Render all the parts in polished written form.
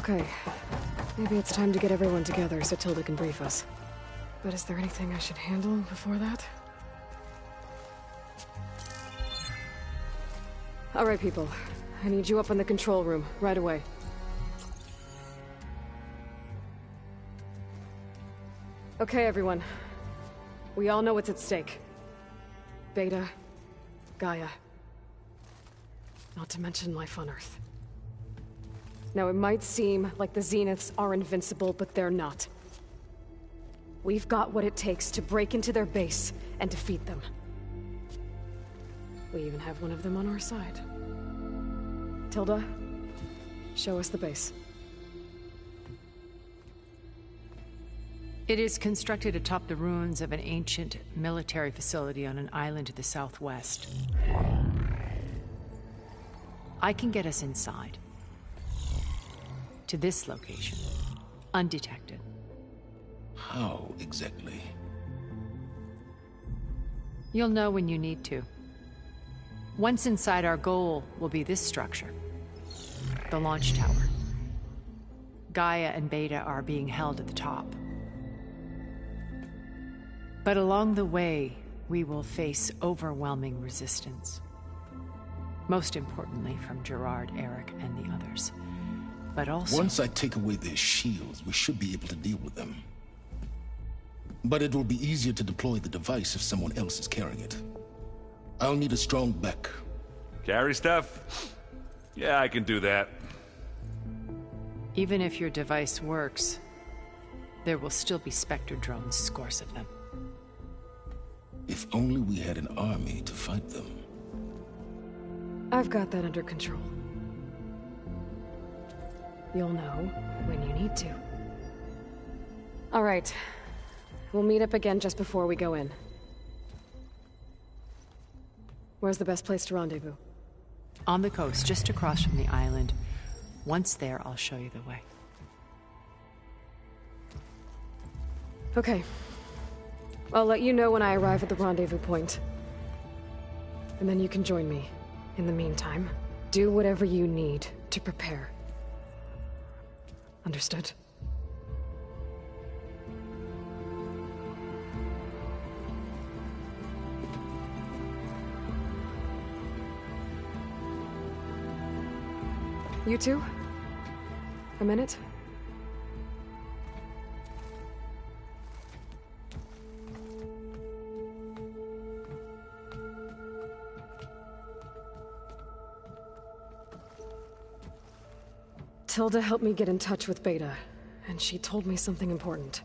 Okay. Maybe it's time to get everyone together so Tilda can brief us. But is there anything I should handle before that? Alright, people. I need you up in the control room, right away. Okay, everyone. We all know what's at stake. Beta, Gaia. Not to mention life on Earth. Now, it might seem like the Zeniths are invincible, but they're not. We've got what it takes to break into their base and defeat them. We even have one of them on our side. Tilda, show us the base. It is constructed atop the ruins of an ancient military facility on an island to the southwest. I can get us inside. To this location. Undetected. How exactly? You'll know when you need to. Once inside, our goal will be this structure. The launch tower. Gaia and Beta are being held at the top. But along the way, we will face overwhelming resistance. Most importantly from Gerard, Eric, and the others. But also... Once I take away their shields, we should be able to deal with them. But it will be easier to deploy the device if someone else is carrying it. I'll need a strong back. Carry stuff? Yeah, I can do that. Even if your device works, there will still be Spectre drones, scores of them. If only we had an army to fight them. I've got that under control. You'll know when you need to. All right. We'll meet up again just before we go in. Where's the best place to rendezvous? On the coast, just across from the island. Once there, I'll show you the way. Okay. I'll let you know when I arrive at the rendezvous point. And then you can join me. In the meantime, do whatever you need to prepare. Understood? You two? A minute? Tilda helped me get in touch with Beta, and she told me something important.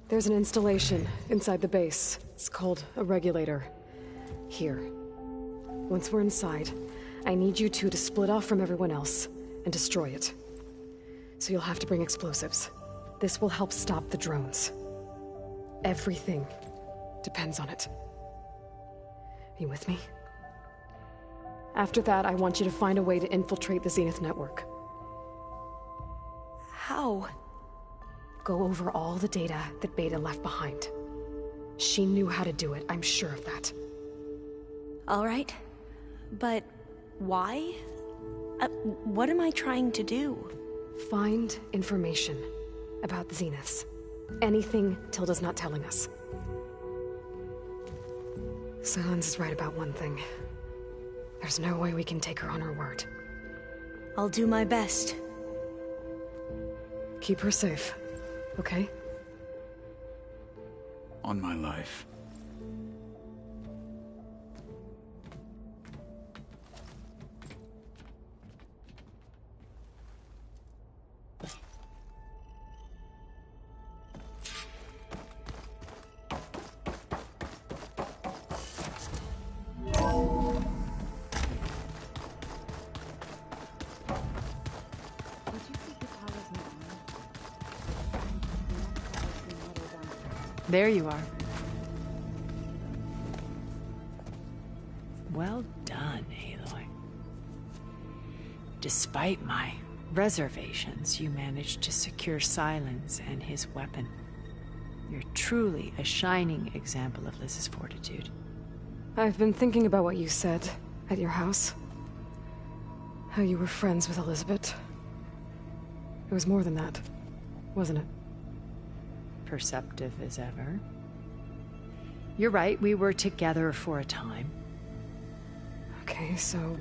There's an installation inside the base. It's called a regulator. Here. Once we're inside, I need you two to split off from everyone else and destroy it. So you'll have to bring explosives. This will help stop the drones. Everything depends on it. You with me? After that, I want you to find a way to infiltrate the Zenith network. How? Go over all the data that Beta left behind. She knew how to do it, I'm sure of that. All right. But why? What am I trying to do? Find information about the Zeniths. Anything Tilda's not telling us. Silence is right about one thing. There's no way we can take her on her word. I'll do my best. Keep her safe, okay? On my life. There you are. Well done, Aloy. Despite my reservations, you managed to secure Silence and his weapon. You're truly a shining example of Liz's fortitude. I've been thinking about what you said at your house. How you were friends with Elizabeth. It was more than that, wasn't it? Perceptive as ever. You're right, we were together for a time. Okay, so...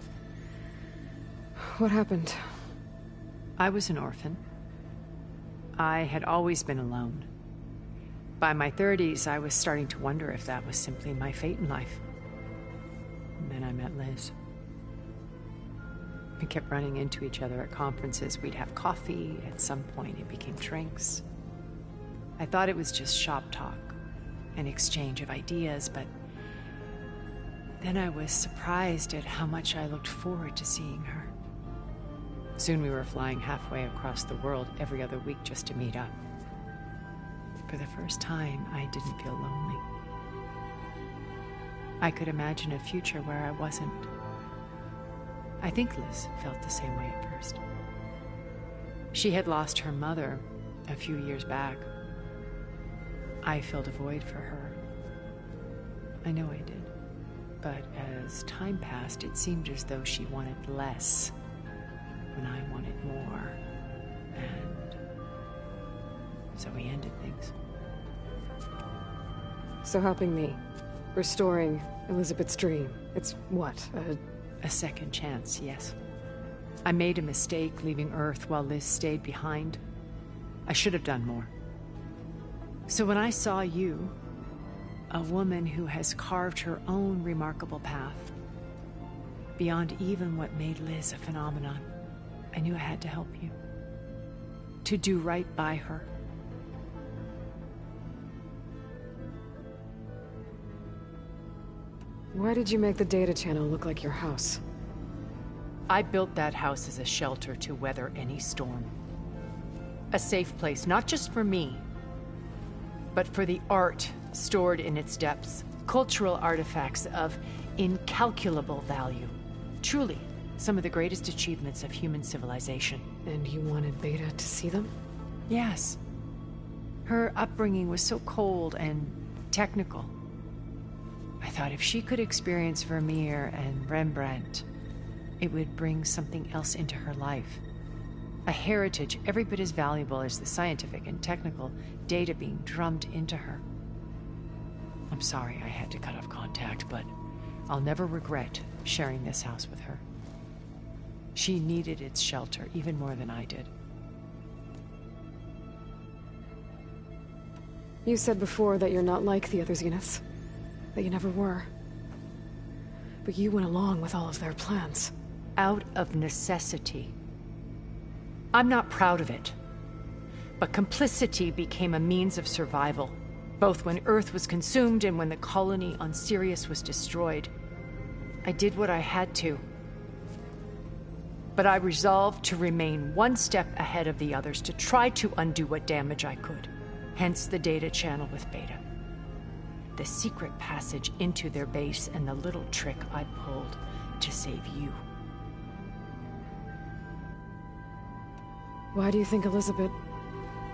what happened? I was an orphan. I had always been alone. By my 30s, I was starting to wonder if that was simply my fate in life. And then I met Liz. We kept running into each other at conferences. We'd have coffee. At some point, it became drinks. I thought it was just shop talk, an exchange of ideas, but then I was surprised at how much I looked forward to seeing her. Soon we were flying halfway across the world every other week just to meet up. For the first time, I didn't feel lonely. I could imagine a future where I wasn't. I think Liz felt the same way at first. She had lost her mother a few years back. I filled a void for her. I know I did. But as time passed, it seemed as though she wanted less when I wanted more. And so we ended things. So helping me, restoring Elizabeth's dream, it's what, A second chance, yes. I made a mistake leaving Earth while Liz stayed behind. I should have done more. So when I saw you, a woman who has carved her own remarkable path, beyond even what made Liz a phenomenon, I knew I had to help you. To do right by her. Why did you make the data channel look like your house? I built that house as a shelter to weather any storm. A safe place, not just for me, but for the art stored in its depths. Cultural artifacts of incalculable value. Truly, some of the greatest achievements of human civilization. And you wanted Beta to see them? Yes. Her upbringing was so cold and technical. I thought if she could experience Vermeer and Rembrandt, it would bring something else into her life. A heritage every bit as valuable as the scientific and technical data being drummed into her. I'm sorry I had to cut off contact, but I'll never regret sharing this house with her. She needed its shelter even more than I did. You said before that you're not like the other Zeniths. That you never were. But you went along with all of their plans. Out of necessity. I'm not proud of it. But complicity became a means of survival, both when Earth was consumed and when the colony on Sirius was destroyed. I did what I had to. But I resolved to remain one step ahead of the others, to try to undo what damage I could. Hence the data channel with Beta. The secret passage into their base and the little trick I pulled to save you. Why do you think Elizabeth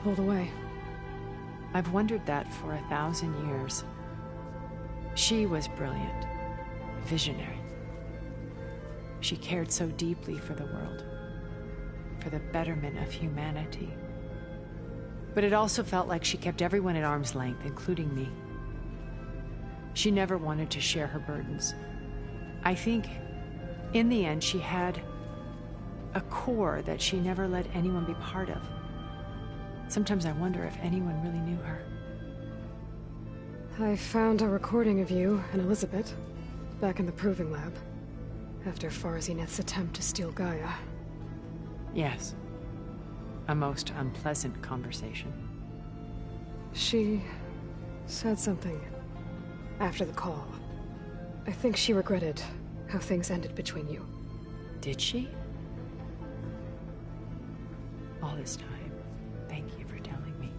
pulled away? I've wondered that for 1,000 years. She was brilliant, visionary. She cared so deeply for the world, for the betterment of humanity. But it also felt like she kept everyone at arm's length, including me. She never wanted to share her burdens. I think, in the end, she had a core that she never let anyone be part of. Sometimes I wonder if anyone really knew her. I found a recording of you and Elizabeth back in the Proving Lab, after Far Zenith's attempt to steal Gaia. Yes. A most unpleasant conversation. She said something after the call. I think she regretted how things ended between you. Did she? All this time, thank you for telling me.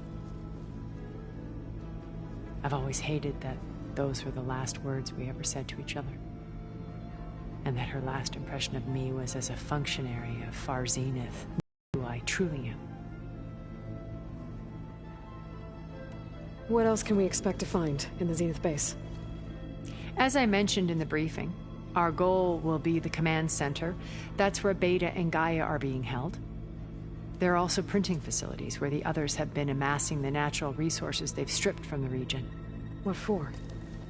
I've always hated that those were the last words we ever said to each other. And that her last impression of me was as a functionary of Far Zenith, who I truly am. What else can we expect to find in the Zenith base? As I mentioned in the briefing, our goal will be the command center. That's where Beta and Gaia are being held. There are also printing facilities where the others have been amassing the natural resources they've stripped from the region. What for?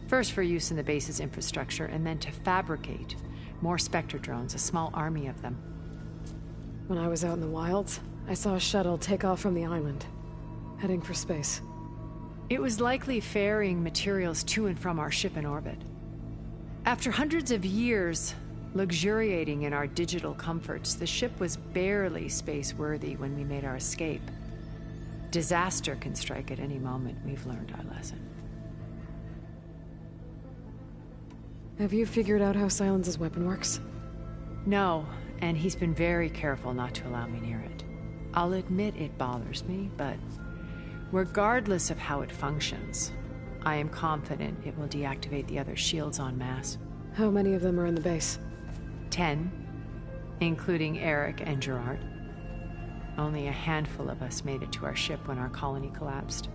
First for use in the base's infrastructure, and then to fabricate more Spectre drones, a small army of them. When I was out in the wilds, I saw a shuttle take off from the island, heading for space. It was likely ferrying materials to and from our ship in orbit. After hundreds of years luxuriating in our digital comforts, the ship was barely space-worthy when we made our escape. Disaster can strike at any moment. We've learned our lesson. Have you figured out how Silence's weapon works? No, and he's been very careful not to allow me near it. I'll admit it bothers me, but regardless of how it functions, I am confident it will deactivate the other shields en masse. How many of them are in the base? 10, including Eric and Gerard. Only a handful of us made it to our ship when our colony collapsed.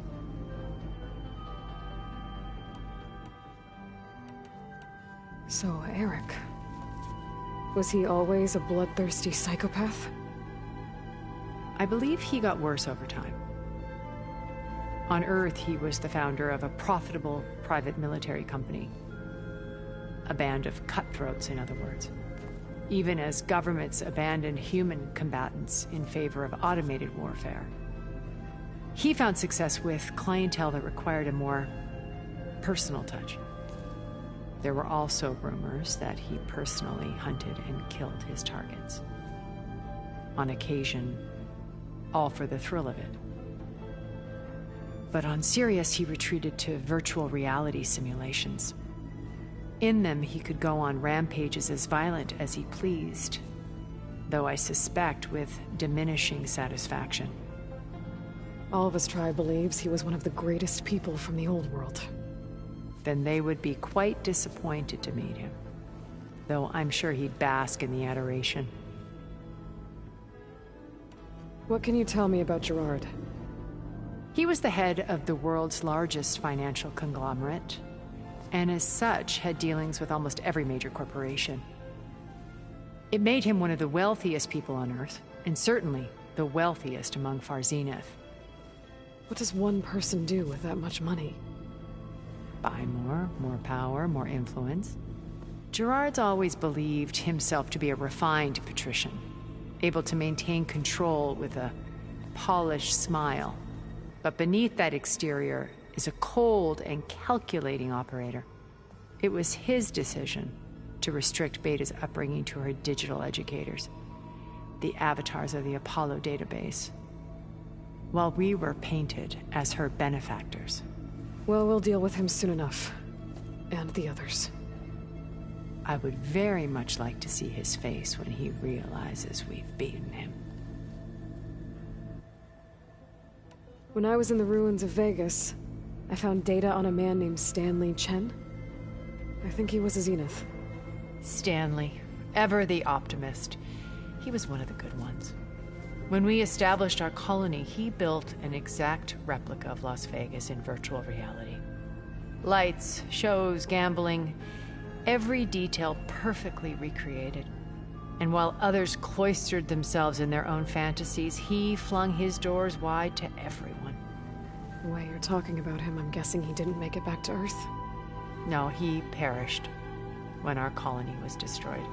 So, Eric... was he always a bloodthirsty psychopath? I believe he got worse over time. On Earth, he was the founder of a profitable private military company. A band of cutthroats, in other words. Even as governments abandoned human combatants in favor of automated warfare. He found success with clientele that required a more personal touch. There were also rumors that he personally hunted and killed his targets. On occasion, all for the thrill of it. But on Sirius, he retreated to virtual reality simulations. In them, he could go on rampages as violent as he pleased, though I suspect with diminishing satisfaction. All of his tribe believes he was one of the greatest people from the old world. Then they would be quite disappointed to meet him, though I'm sure he'd bask in the adoration. What can you tell me about Gerard? He was the head of the world's largest financial conglomerate, and as such had dealings with almost every major corporation. It made him one of the wealthiest people on Earth, and certainly the wealthiest among Far Zenith. What does one person do with that much money? Buy more power, more influence. Gerard's always believed himself to be a refined patrician, able to maintain control with a polished smile. But beneath that exterior is a cold and calculating operator. It was his decision to restrict Beta's upbringing to her digital educators, the avatars of the Apollo database, while we were painted as her benefactors. Well, we'll deal with him soon enough. And the others. I would very much like to see his face when he realizes we've beaten him. When I was in the ruins of Vegas, I found data on a man named Stanley Chen. I think he was a Zenith. Stanley, ever the optimist. He was one of the good ones. When we established our colony, he built an exact replica of Las Vegas in virtual reality. Lights, shows, gambling, every detail perfectly recreated. And while others cloistered themselves in their own fantasies, he flung his doors wide to everyone. The way you're talking about him, I'm guessing he didn't make it back to Earth? No, he perished when our colony was destroyed.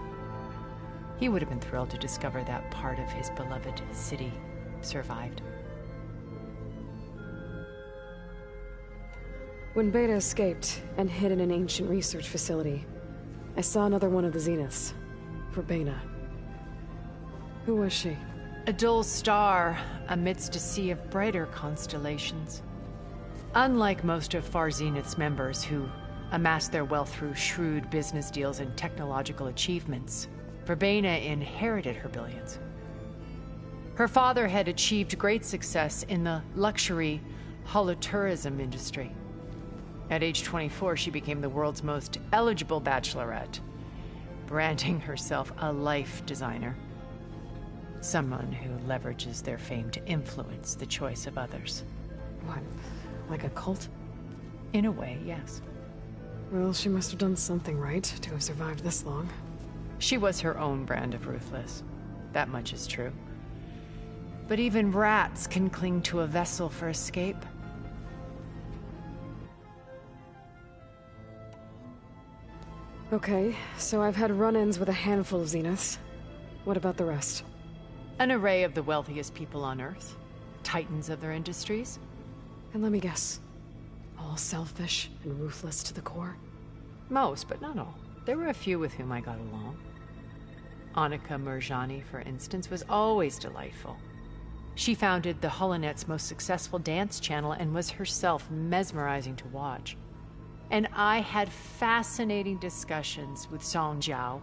He would have been thrilled to discover that part of his beloved city survived. When Beta escaped and hid in an ancient research facility, I saw another one of the Zeniths, Verbena. Who was she? A dull star amidst a sea of brighter constellations. Unlike most of Far Zenith's members who amassed their wealth through shrewd business deals and technological achievements, Verbena inherited her billions. Her father had achieved great success in the luxury holotourism industry. At age 24, she became the world's most eligible bachelorette, branding herself a life designer. Someone who leverages their fame to influence the choice of others. What, like a cult? In a way, yes. Well, she must have done something right to have survived this long. She was her own brand of ruthless. That much is true. But even rats can cling to a vessel for escape. Okay, so I've had run-ins with a handful of Zeniths. What about the rest? An array of the wealthiest people on Earth. Titans of their industries. And let me guess. All selfish and ruthless to the core? Most, but not all. There were a few with whom I got along. Annika Murjani, for instance, was always delightful. She founded the Holonet's most successful dance channel and was herself mesmerizing to watch. And I had fascinating discussions with Song Jiao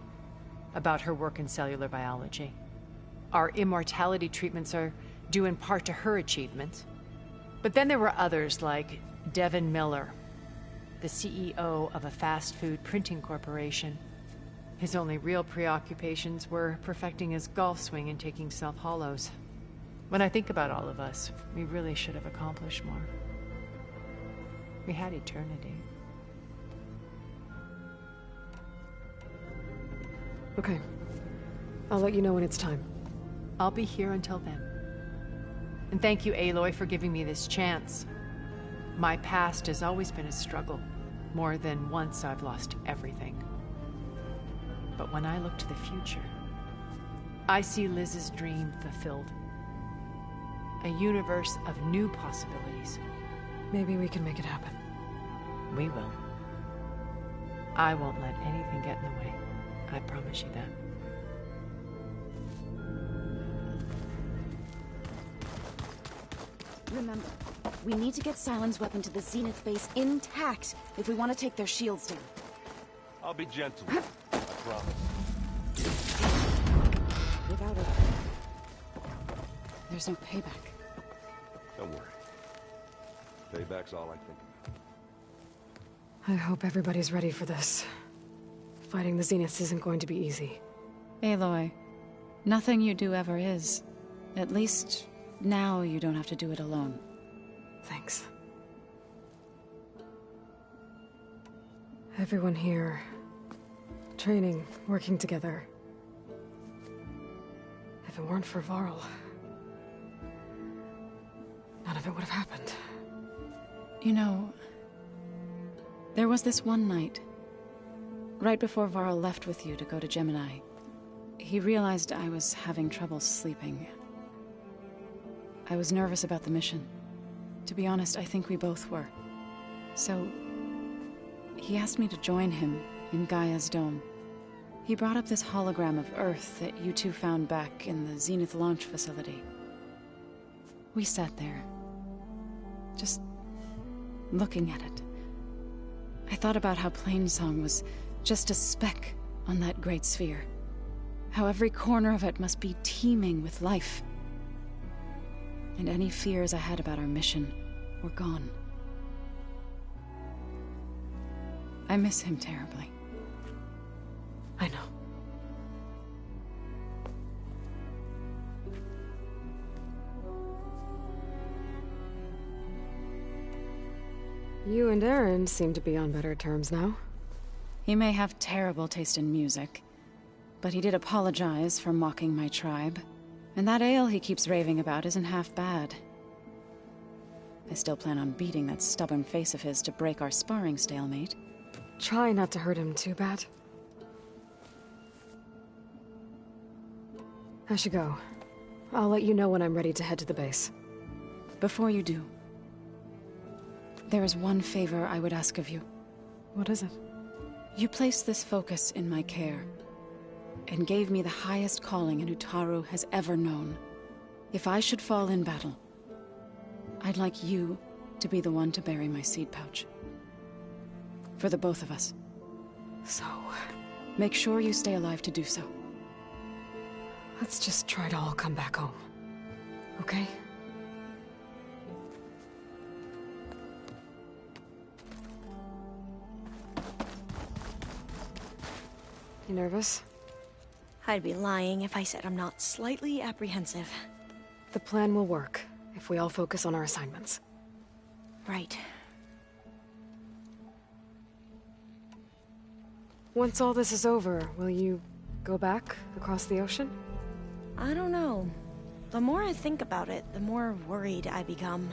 about her work in cellular biology. Our immortality treatments are due in part to her achievements. But then there were others like Devin Miller, the CEO of a fast food printing corporation. His only real preoccupations were perfecting his golf swing and taking self-hollows. When I think about all of us, we really should have accomplished more. We had eternity. Okay. I'll let you know when it's time. I'll be here until then. And thank you, Aloy, for giving me this chance. My past has always been a struggle. More than once I've lost everything. But when I look to the future, I see Liz's dream fulfilled. A universe of new possibilities. Maybe we can make it happen. We will. I won't let anything get in the way. I promise you that. Remember, we need to get Sylens' weapon to the Zenith base intact if we want to take their shields down. I'll be gentle. I promise. Without it, there's no payback. Don't worry. Payback's all I think about. I hope everybody's ready for this. Fighting the Zeniths isn't going to be easy. Aloy, nothing you do ever is. At least, now you don't have to do it alone. Thanks. Everyone here... training, working together. If it weren't for Varl... none of it would have happened. You know, there was this one night, right before Varl left with you to go to Gemini. He realized I was having trouble sleeping. I was nervous about the mission. To be honest, I think we both were. So, he asked me to join him in Gaia's dome. He brought up this hologram of Earth that you two found back in the Zenith launch facility. We sat there, just looking at it. I thought about how Plainsong was just a speck on that great sphere. How every corner of it must be teeming with life. And any fears I had about our mission were gone. I miss him terribly. I know. You and Aaron seem to be on better terms now. He may have terrible taste in music, but he did apologize for mocking my tribe. And that ale he keeps raving about isn't half bad. I still plan on beating that stubborn face of his to break our sparring stalemate. Try not to hurt him too bad. I should go. I'll let you know when I'm ready to head to the base. Before you do, there is one favor I would ask of you. What is it? You placed this focus in my care, and gave me the highest calling an Utaru has ever known. If I should fall in battle, I'd like you to be the one to bury my seed pouch. For the both of us. So... make sure you stay alive to do so. let's just try to all come back home. Okay? You nervous? I'd be lying if I said I'm not slightly apprehensive. The plan will work, if we all focus on our assignments. Right. Once all this is over, will you go back across the ocean? I don't know. The more I think about it, the more worried I become.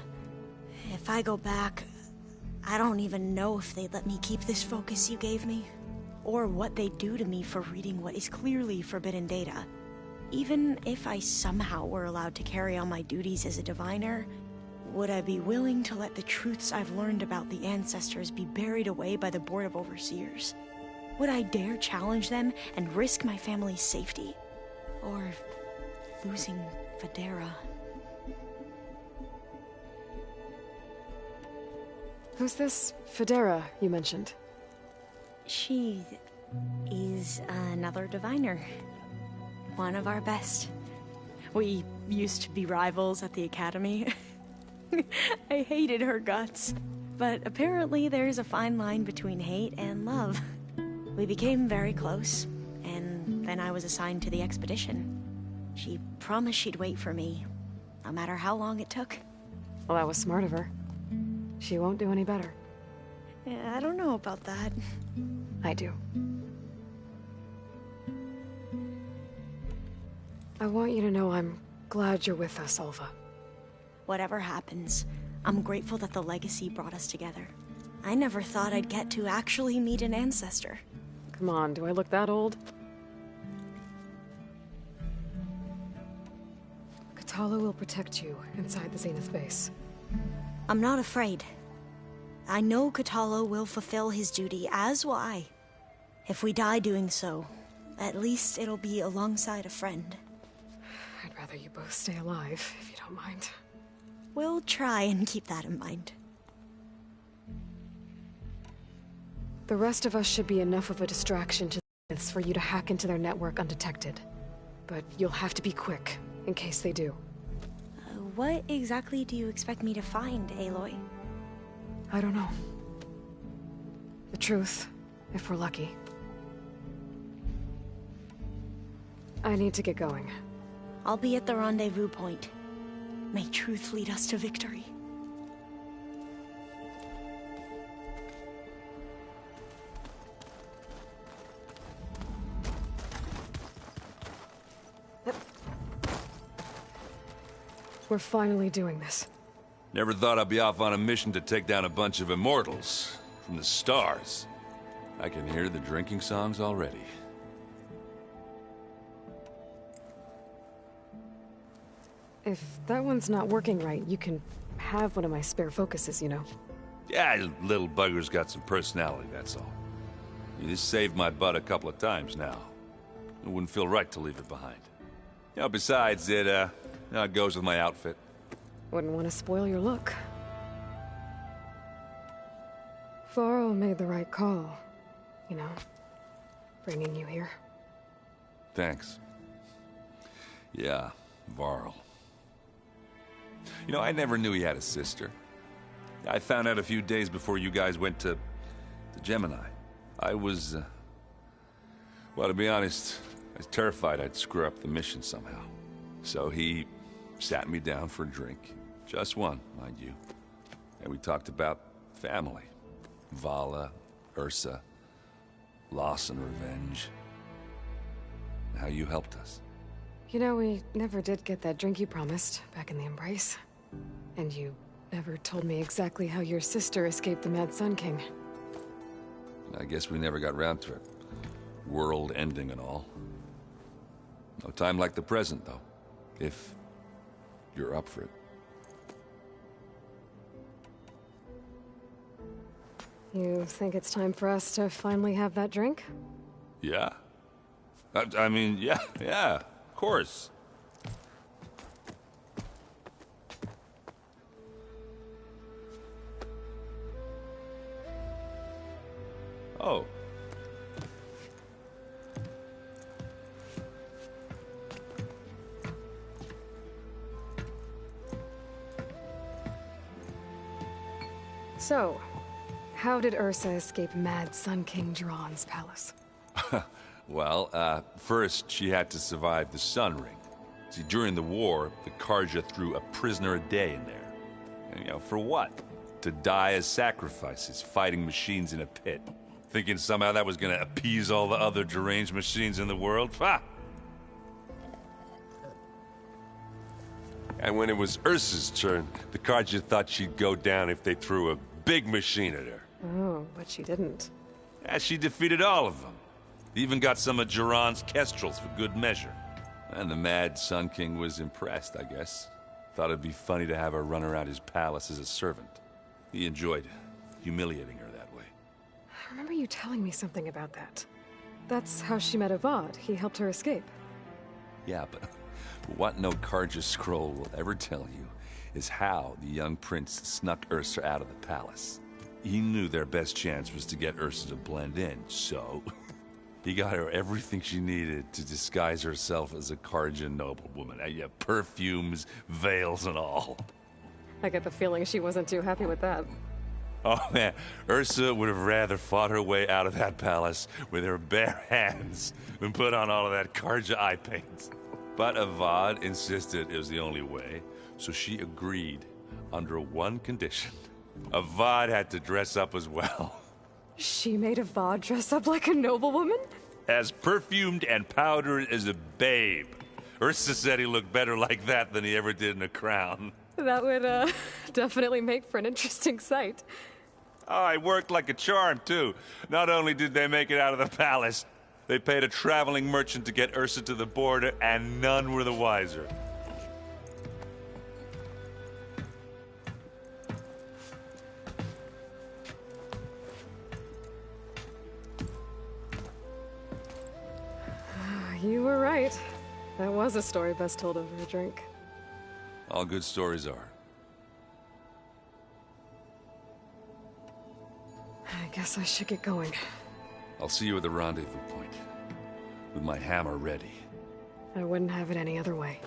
If I go back, I don't even know if they'd let me keep this focus you gave me, or what they'd do to me for reading what is clearly forbidden data. Even if I somehow were allowed to carry on my duties as a diviner, would I be willing to let the truths I've learned about the ancestors be buried away by the Board of Overseers? Would I dare challenge them and risk my family's safety? Or losing Federa? Who's this Federa you mentioned? She is another diviner. One of our best. We used to be rivals at the academy. I hated her guts. But apparently there's a fine line between hate and love. We became very close, and then I was assigned to the expedition. She promised she'd wait for me, no matter how long it took. Well, that was smart of her. She won't do any better. Yeah, I don't know about that. I do. I want you to know I'm glad you're with us, Alva. Whatever happens, I'm grateful that the legacy brought us together. I never thought I'd get to actually meet an ancestor. Come on, do I look that old? Kotallo will protect you inside the Zenith base. I'm not afraid. I know Kotallo will fulfill his duty, as will I. If we die doing so, at least it'll be alongside a friend. I'd rather you both stay alive, if you don't mind. We'll try and keep that in mind. The rest of us should be enough of a distraction to the Zeniths for you to hack into their network undetected. But you'll have to be quick, in case they do. What exactly do you expect me to find, Aloy? I don't know. The truth, if we're lucky. I need to get going. I'll be at the rendezvous point. May truth lead us to victory. We're finally doing this. Never thought I'd be off on a mission to take down a bunch of immortals from the stars. I can hear the drinking songs already. If that one's not working right, you can have one of my spare focuses, you know. Yeah, little bugger's got some personality, that's all. You just saved my butt a couple of times now. It wouldn't feel right to leave it behind. You know, besides, it goes with my outfit. Wouldn't want to spoil your look. Varl made the right call. You know, bringing you here. Thanks. Yeah, Varl. You know, I never knew he had a sister. I found out a few days before you guys went to Gemini. I was, well, to be honest, I was terrified I'd screw up the mission somehow. So he sat me down for a drink. Just one, mind you. And we talked about family. Vala, Ursa, loss and revenge. How you helped us. You know, we never did get that drink you promised back in the Embrace. And you never told me exactly how your sister escaped the Mad Sun King. I guess we never got round to it. World ending and all. No time like the present, though. If you're up for it. You think it's time for us to finally have that drink? Yeah. I mean, yeah, of course. Oh. So, how did Ursa escape Mad Sun King Jiran's palace? Well, first she had to survive the Sun Ring. See, during the war, the Carja threw a prisoner a day in there. And, you know, for what? To die as sacrifices, fighting machines in a pit. Thinking somehow that was gonna appease all the other deranged machines in the world? Ha! And when it was Ursa's turn, the Carja thought she'd go down if they threw a big machine at her. Oh, but she didn't. And she defeated all of them. Even got some of Jiran's Kestrels for good measure. And the mad Sun King was impressed, I guess. Thought it'd be funny to have her run around his palace as a servant. He enjoyed humiliating her that way. I remember you telling me something about that. That's how she met Avad. He helped her escape. Yeah, but what no Carja scroll will ever tell you is how the young prince snuck Ursa out of the palace. He knew their best chance was to get Ursa to blend in, so he got her everything she needed to disguise herself as a Carja noblewoman. Yeah, perfumes, veils, and all. I get the feeling she wasn't too happy with that. Oh man, Ursa would have rather fought her way out of that palace with her bare hands than put on all of that Carja eye paint. But Avad insisted it was the only way, so she agreed under one condition. Avad had to dress up as well. She made Avad dress up like a noblewoman? As perfumed and powdered as a babe. Ursa said he looked better like that than he ever did in a crown. That would, definitely make for an interesting sight. Oh, it worked like a charm, too. Not only did they make it out of the palace, they paid a traveling merchant to get Ursa to the border, and none were the wiser. You were right. That was a story best told over a drink. All good stories are. I guess I should get going. I'll see you at the rendezvous point, with my hammer ready. I wouldn't have it any other way.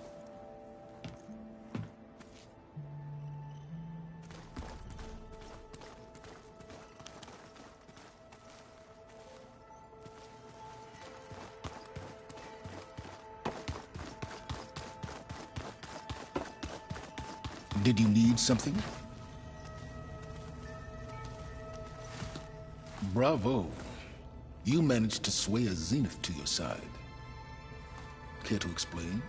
Did you need something? Bravo. You managed to sway a Zenith to your side. Care to explain?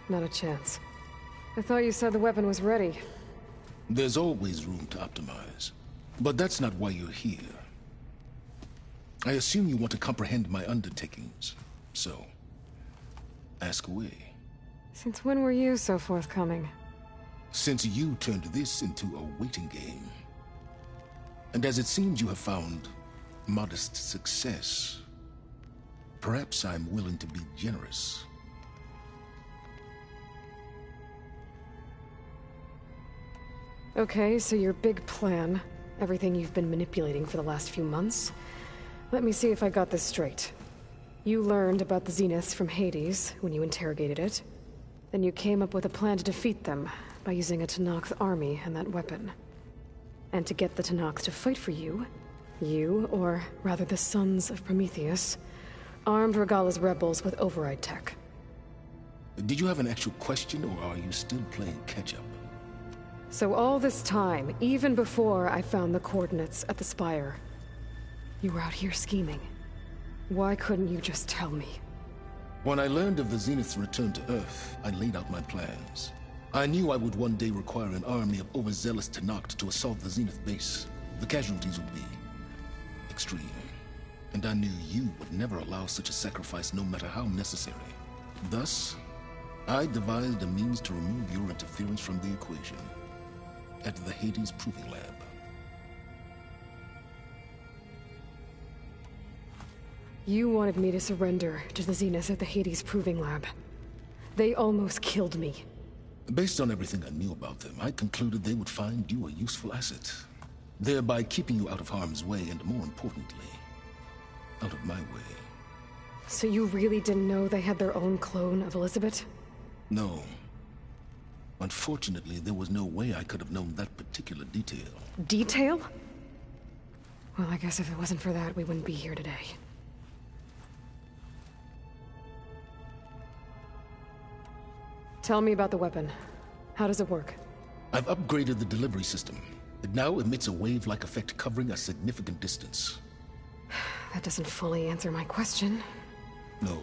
Not a chance. I thought you said the weapon was ready. There's always room to optimize. But that's not why you're here. I assume you want to comprehend my undertakings. So, ask away. Since when were you so forthcoming? Since you turned this into a waiting game. And as it seems you have found modest success, perhaps I'm willing to be generous. Okay, so your big plan, everything you've been manipulating for the last few months. Let me see if I got this straight. You learned about the Zeniths from Hades when you interrogated it. Then you came up with a plan to defeat them by using a Tenakth army and that weapon. And to get the Tenakth to fight for you, or rather the Sons of Prometheus, armed Regalla's rebels with override tech. Did you have an actual question, or are you still playing catch-up? So all this time, even before I found the coordinates at the Spire, you were out here scheming. Why couldn't you just tell me? When I learned of the Zenith's return to Earth, I laid out my plans. I knew I would one day require an army of overzealous Tenakth to assault the Zenith base. The casualties would be extreme. And I knew you would never allow such a sacrifice, no matter how necessary. Thus, I devised a means to remove your interference from the equation. At the Hades Proving Lab. You wanted me to surrender to the Zeniths at the Hades Proving Lab. They almost killed me. Based on everything I knew about them, I concluded they would find you a useful asset, thereby keeping you out of harm's way and, more importantly, out of my way. So you really didn't know they had their own clone of Elizabeth? No. Unfortunately, there was no way I could have known that particular detail. Detail? Well, I guess if it wasn't for that, we wouldn't be here today. Tell me about the weapon. How does it work? I've upgraded the delivery system. It now emits a wave-like effect covering a significant distance. That doesn't fully answer my question. No,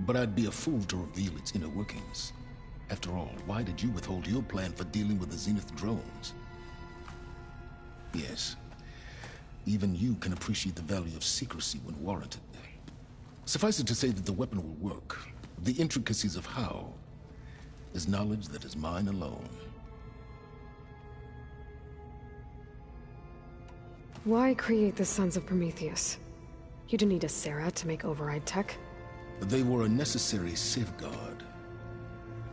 but I'd be a fool to reveal its inner workings. After all, why did you withhold your plan for dealing with the Zenith drones? Yes, even you can appreciate the value of secrecy when warranted. Suffice it to say that the weapon will work. The intricacies of how is knowledge that is mine alone. Why create the Sons of Prometheus? You didn't need a Sarah to make override tech. They were a necessary safeguard.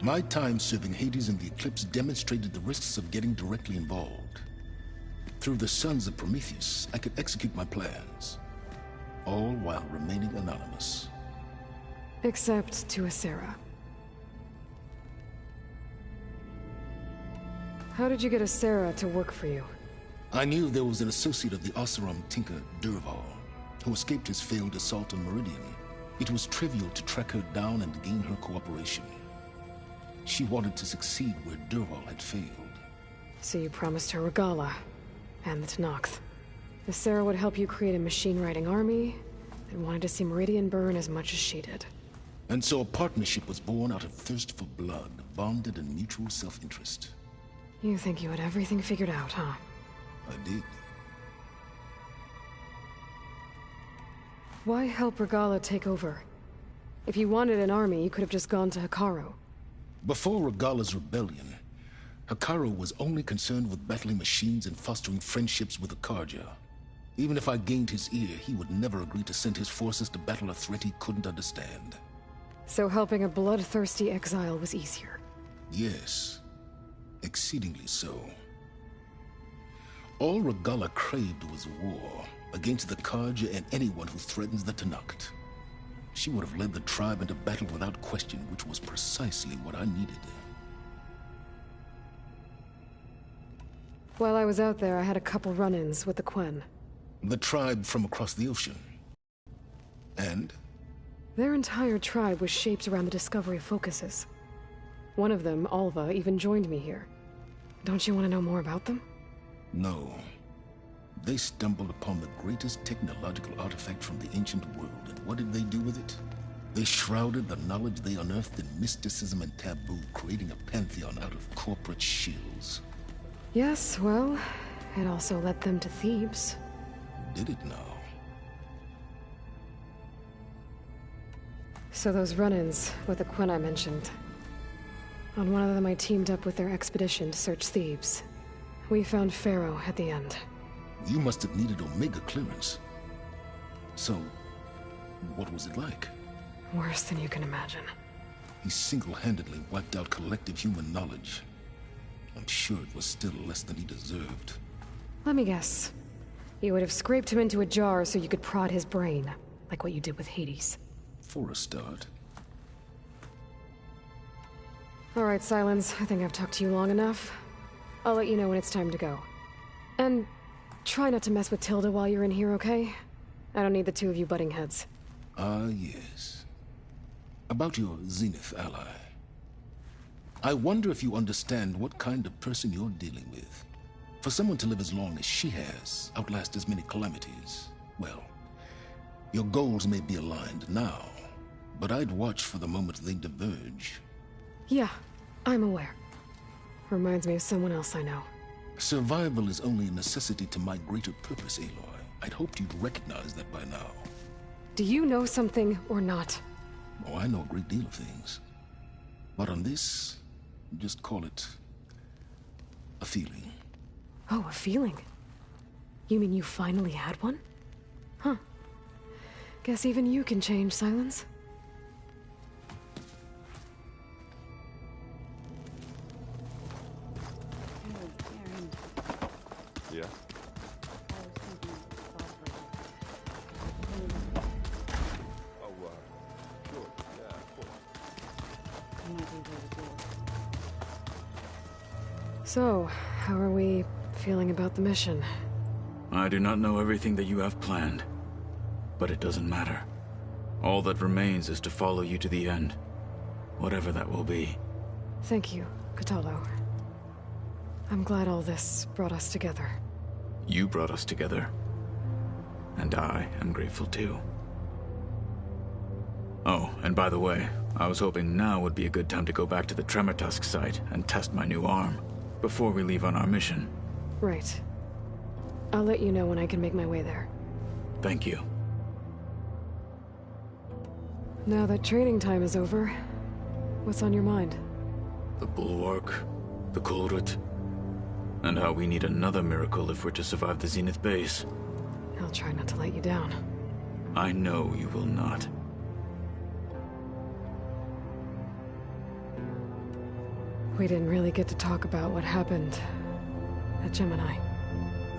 My time serving Hades in the Eclipse demonstrated the risks of getting directly involved. Through the Sons of Prometheus, I could execute my plans, all while remaining anonymous. Except to Asera. How did you get Asera to work for you? I knew there was an associate of the Oseram tinker, Dervahl, who escaped his failed assault on Meridian. It was trivial to track her down and gain her cooperation. She wanted to succeed where Dervahl had failed. So you promised her Regalla, and the Tenakth. Asera would help you create a machine-riding army, and wanted to see Meridian burn as much as she did. And so a partnership was born out of thirst for blood, bonded in mutual self-interest. You think you had everything figured out, huh? I did. Why help Regalla take over? If you wanted an army, you could have just gone to Hekarro. Before Regalla's rebellion, Hekarro was only concerned with battling machines and fostering friendships with the Carja. Even if I gained his ear, he would never agree to send his forces to battle a threat he couldn't understand. So helping a bloodthirsty exile was easier? Yes. Exceedingly so. All Regalla craved was war, against the Carja and anyone who threatens the Tenakth. She would have led the tribe into battle without question, which was precisely what I needed. While I was out there, I had a couple run-ins with the Quen. The tribe from across the ocean. And? Their entire tribe was shaped around the discovery of focuses. One of them, Alva, even joined me here. Don't you want to know more about them? No. They stumbled upon the greatest technological artifact from the ancient world, and what did they do with it? They shrouded the knowledge they unearthed in mysticism and taboo, creating a pantheon out of corporate shills. Yes, well, it also led them to Thebes. Did it now? So those run-ins with the Quen I mentioned. On one of them I teamed up with their expedition to search Thebes. We found Pharaoh at the end. You must have needed Omega clearance. So, what was it like? Worse than you can imagine. He single-handedly wiped out collective human knowledge. I'm sure it was still less than he deserved. Let me guess. You would have scraped him into a jar so you could prod his brain, like what you did with Hades. For a start. Alright, Sylens, I think I've talked to you long enough. I'll let you know when it's time to go. And try not to mess with Tilda while you're in here, okay? I don't need the two of you butting heads. Ah, yes. About your Zenith ally. I wonder if you understand what kind of person you're dealing with. For someone to live as long as she has, outlast as many calamities, well, your goals may be aligned now, but I'd watch for the moment they diverge. Yeah, I'm aware. Reminds me of someone else I know. Survival is only a necessity to my greater purpose, Aloy. I'd hoped you'd recognize that by now. Do you know something or not? Oh, I know a great deal of things. But on this, just call it a feeling. Oh, a feeling? You mean you finally had one? Huh. Guess even you can change, Sylens. Yeah. Sure. Yeah, of course. So, how are we feeling about the mission? I do not know everything that you have planned, but it doesn't matter. All that remains is to follow you to the end, whatever that will be. Thank you, Kotallo. I'm glad all this brought us together. You brought us together, and I am grateful too. Oh, And by the way, I was hoping now would be a good time to go back to the Tremortusk site and test my new arm, before we leave on our mission. Right. I'll let you know when I can make my way there. Thank you. Now that training time is over, what's on your mind? The Bulwark, the Kulrut, and how we need another miracle if we're to survive the Zenith base. I'll try not to let you down. I know you will not. We didn't really get to talk about what happened at Gemini.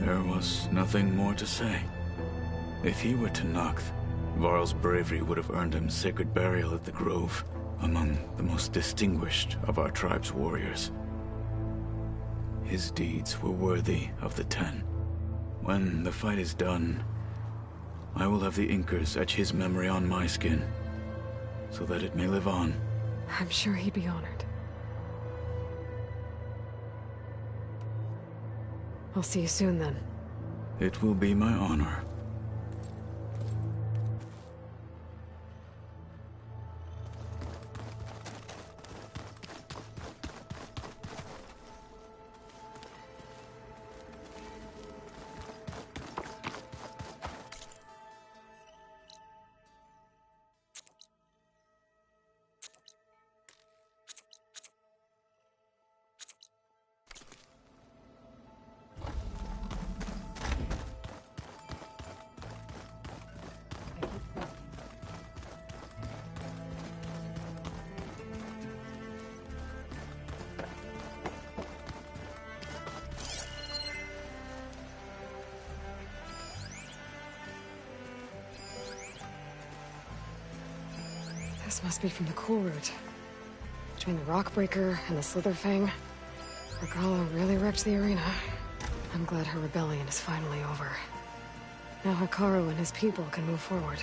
There was nothing more to say. If he were Tenakth, Varl's bravery would have earned him sacred burial at the Grove, among the most distinguished of our tribe's warriors. His deeds were worthy of the Ten. When the fight is done, I will have the Inkers etch his memory on my skin, so that it may live on. I'm sure he'd be honored. I'll see you soon, then. It will be my honor. This must be from the Kulrut. Between the Rockbreaker and the Slitherfang, Regalla really wrecked the arena. I'm glad her rebellion is finally over. Now Hekarro and his people can move forward.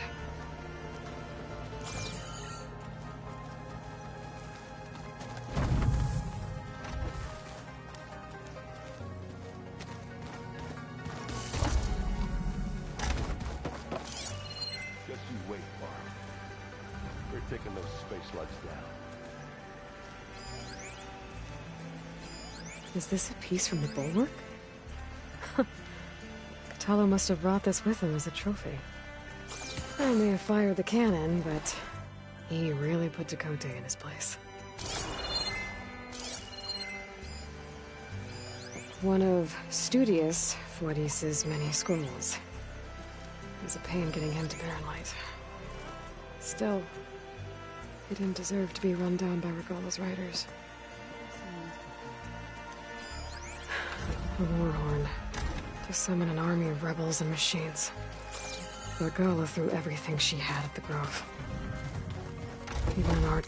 Just you wait, Varl. We're taking those space slugs down. Is this a piece from the Bulwark? Kotallo must have brought this with him as a trophy. I may have fired the cannon, but he really put Tekotteh in his place. One of Studius Fuadis's many scrolls. It was a pain getting him to Barren Light. Still, he didn't deserve to be run down by Regalla's riders. A warhorn to summon an army of rebels and machines. Regalla threw everything she had at the Grove. Even an art.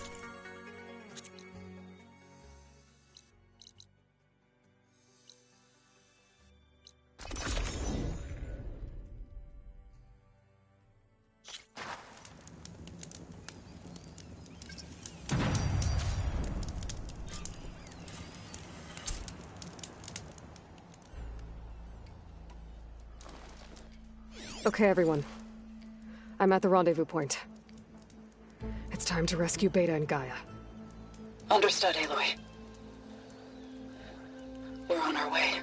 Okay, everyone. I'm at the rendezvous point. It's time to rescue Beta and Gaia. Understood, Aloy. We're on our way.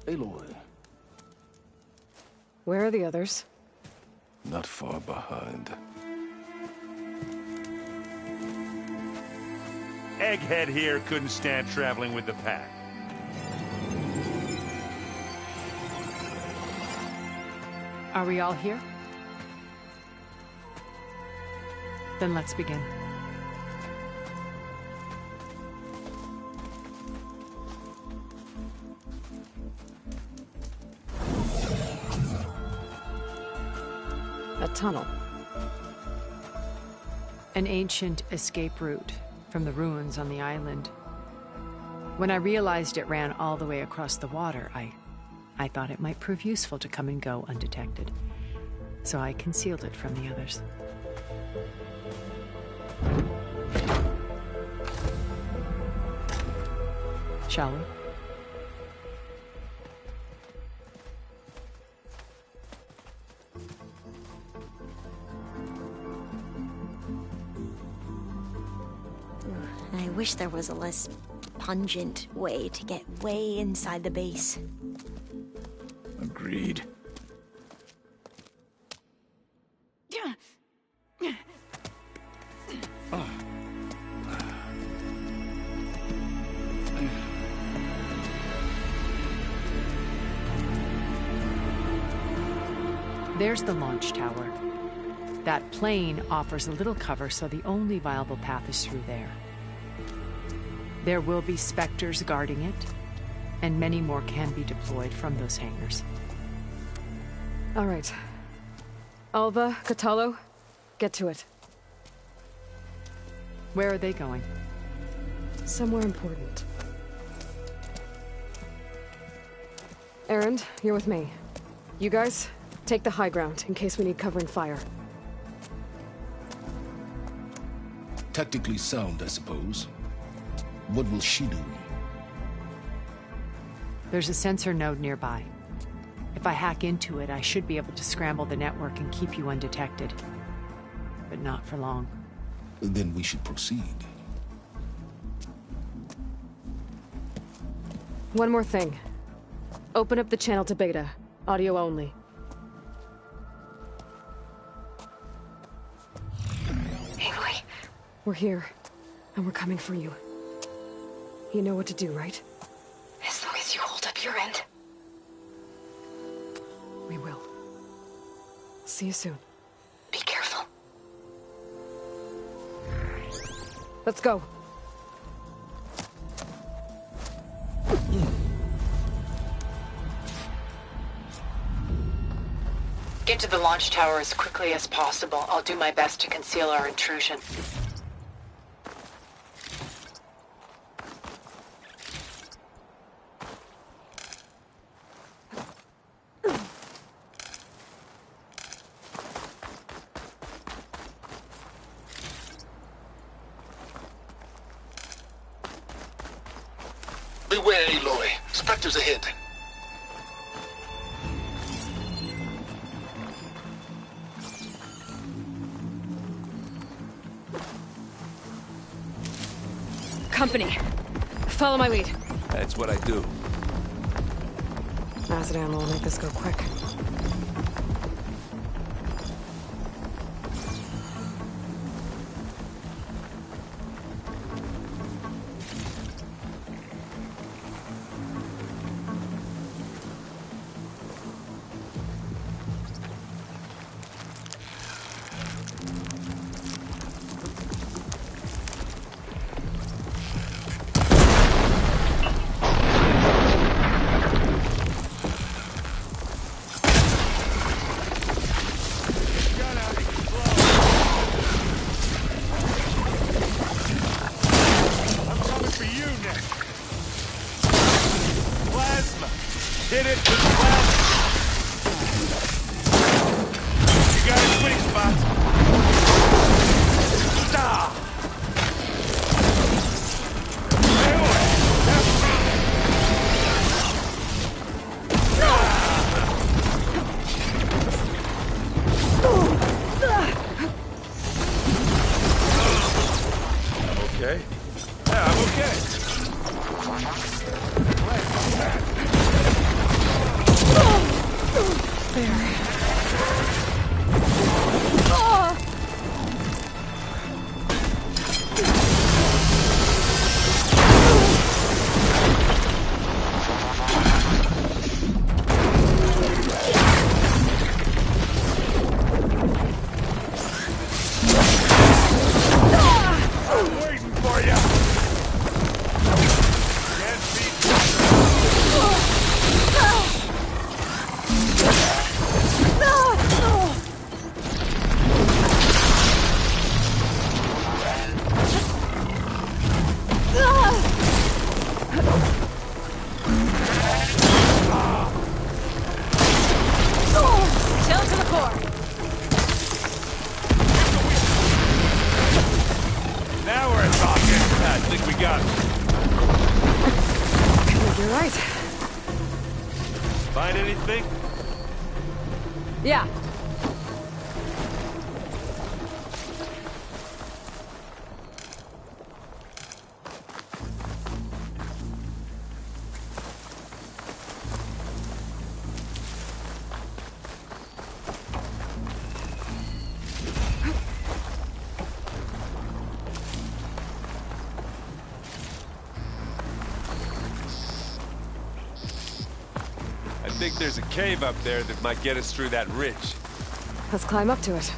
Aloy, Where are the others? not far behind. Egghead here couldn't stand traveling with the pack. Are we all here? Then let's begin. A tunnel. An ancient escape route from the ruins on the island. When I realized it ran all the way across the water, I thought it might prove useful to come and go undetected. So I concealed it from the others. Shall we? wish there was a less pungent way to get way inside the base. Agreed. There's the launch tower. That plane offers a little cover, so the only viable path is through there. There will be Spectres guarding it, and many more can be deployed from those hangars. All right. Alva, Kotallo, get to it. Where are they going? Somewhere important. Erend, you're with me. You guys, take the high ground in case we need cover and fire. Tactically sound, I suppose. What will she do? There's a sensor node nearby. If I hack into it, I should be able to scramble the network and keep you undetected. But not for long. Then we should proceed. One more thing. Open up the channel to Beta. Audio only. Aloy. We're here, and we're coming for you. You know what to do, right? As long as you hold up your end. We will. See you soon. Be careful. Let's go. Get to the launch tower as quickly as possible. I'll do my best to conceal our intrusion. Beware, Aloy. Spectres ahead. Company. Follow my lead. That's what I do. Acid ammo will make this go quick. Hit it with plasma. You got a quick spot. Stop. Okay. Yeah, I'm okay. Find anything? Yeah. think there's a cave up there that might get us through that ridge. Let's climb up to it.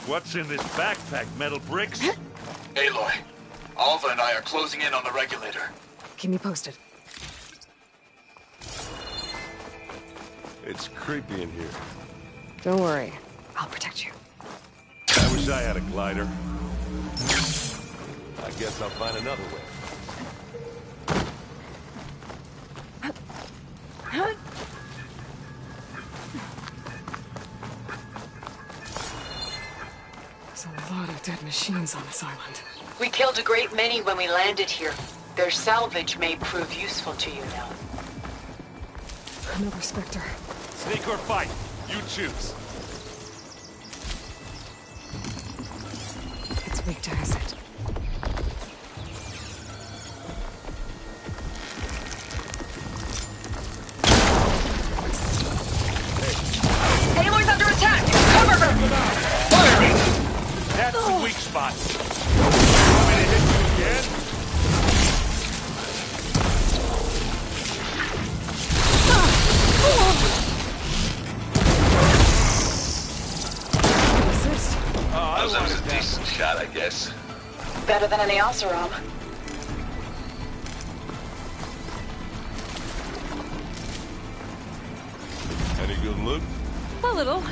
What's in this backpack? Metal bricks? Aloy, Alva and I are closing in on the regulator. Keep me posted. It's creepy in here. Don't worry. I'll protect you. I wish I had a glider. I guess I'll find another way. There's a lot of dead machines on this island. We killed a great many when we landed here. Their salvage may prove useful to you now. Another Spectre. Sneak or fight, you choose. It's weak to acid. Aloy's under attack! Cover her! Fire! That's the weak spot. Want me to hit you again? That was a decent shot, I guess. Better than any Oseram. Any good loot? A little.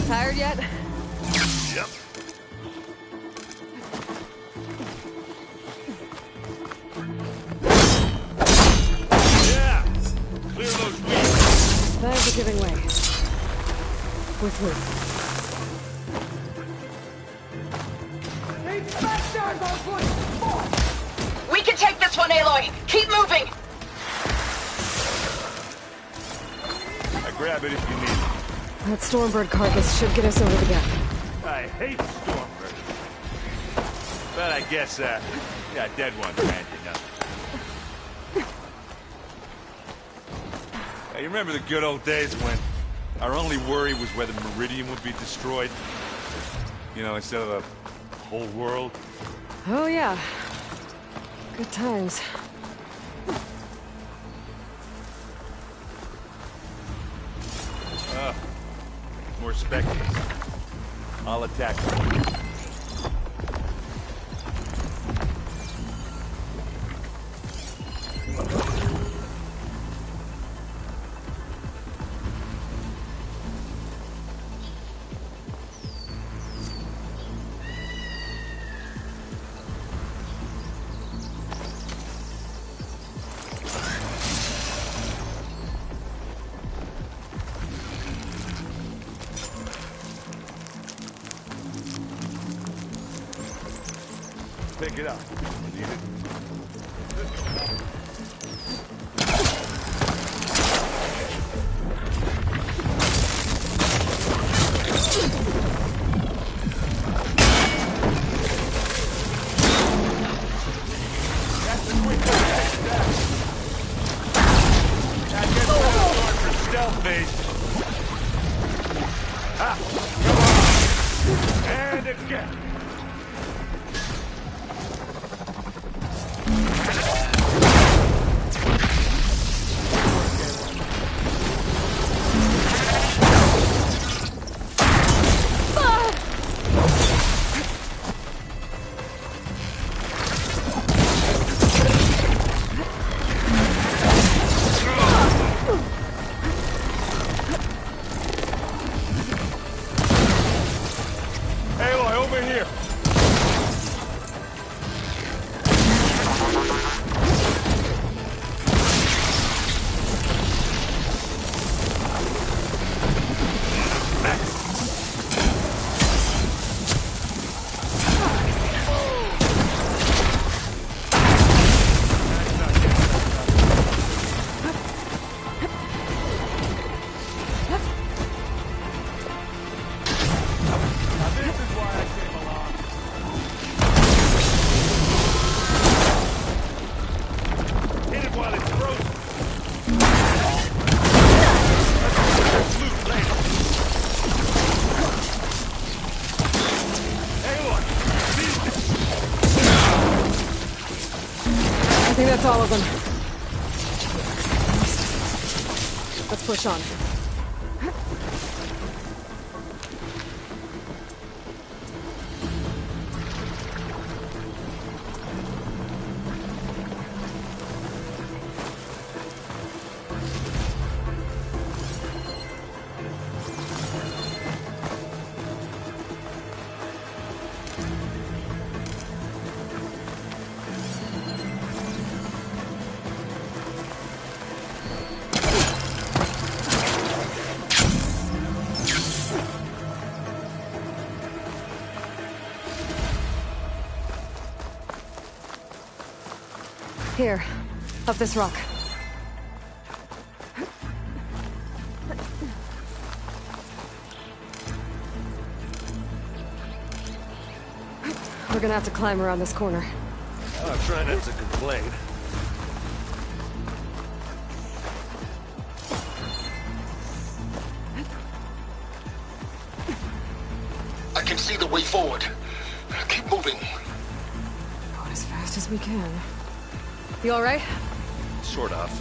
Tired yet? Yep. Yeah! Clear those weeds. Knives are giving way. With Ruth. We can take this one, Aloy! Keep moving! I grab it if you need it. That Stormbird carcass should get us over the gap. I hate Stormbird. But I guess, yeah, dead one's handy enough. Hey, you remember the good old days when our only worry was whether Meridian would be destroyed? You know, instead of the whole world? Oh, yeah. Good times. More Spectres. I'll attack them. Pick it up. Need it? That's a quick one. I guess we're going for stealth base. Ah, come on. And again. think that's all of them. Let's push on. Here, up this rock. We're gonna have to climb around this corner. I'll try not to complain. I can see the way forward. Keep moving. Going as fast as we can. You all right? Sort of.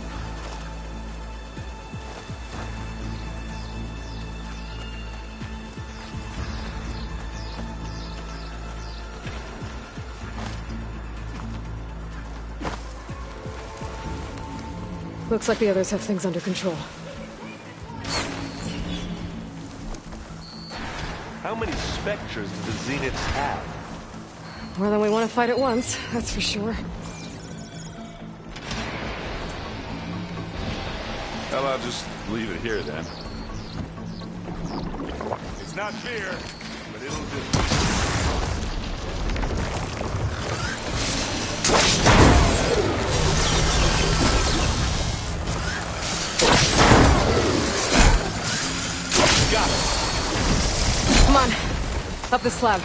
Looks like the others have things under control. How many Spectres do the Zeniths have? More than we want to fight at once, that's for sure. Well, I'll just leave it here then. It's not fear, but it'll do. Got it. Come on, up the slab.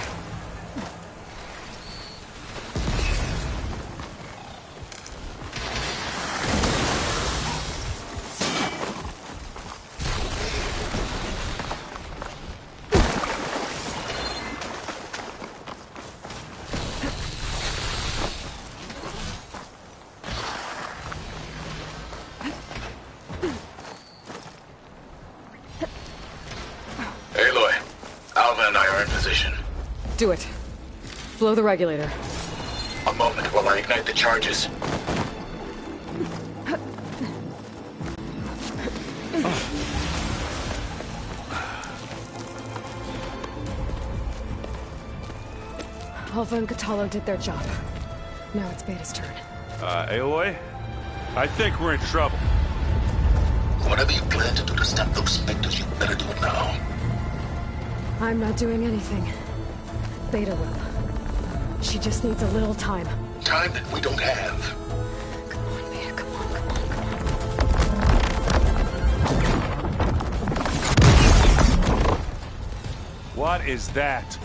Do it. Blow the regulator. A moment while I ignite the charges. Alpha and Kotallo did their job. Now it's Beta's turn. Aloy? I think we're in trouble. Whatever you plan to do to stop those Spectres, you better do it now. I'm not doing anything. Beta will. She just needs a little time. Time that we don't have. Come on, Beta, come on, come on, come on. What is that?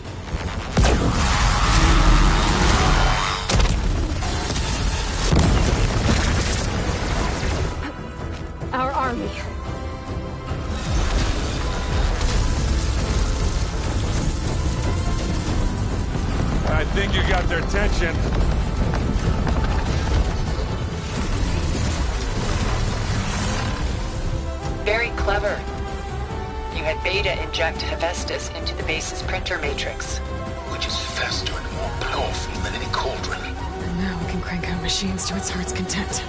Our army. I think you got their attention. Very clever. You had Beta inject Hephaestus into the base's printer matrix. Which is faster and more powerful than any cauldron. And now we can crank out machines to its heart's content.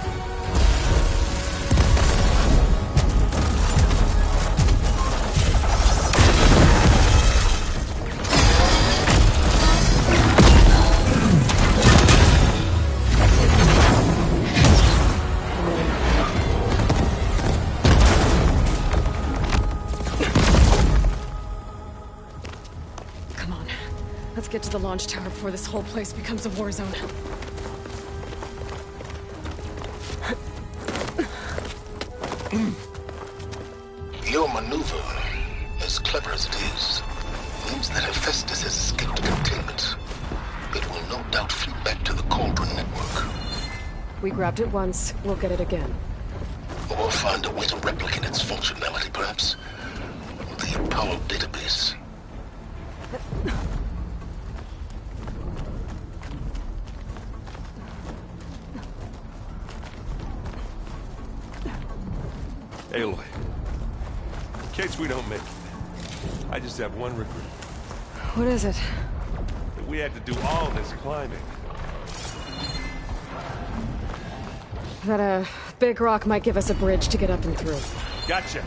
Get to the launch tower before this whole place becomes a war zone. Your maneuver, as clever as it is, means that Hephaestus has escaped containment. It will no doubt flee back to the Cauldron network. We grabbed it once, we'll get it again. Or find a way to replicate its functionality, perhaps. The Apollo database. Aloy, in case we don't make it, I just have one regret. What is it? That we had to do all this climbing. That a big rock might give us a bridge to get up and through. Gotcha.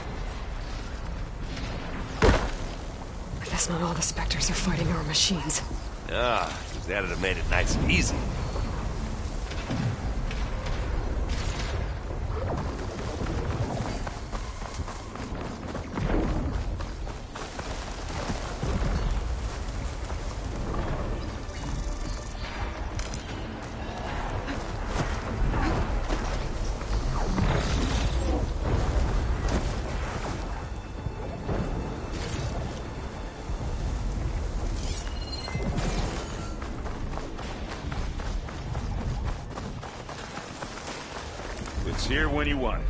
I guess not all the Spectres are fighting our machines. Ah, because that'd have made it nice and easy. It's here when you want it.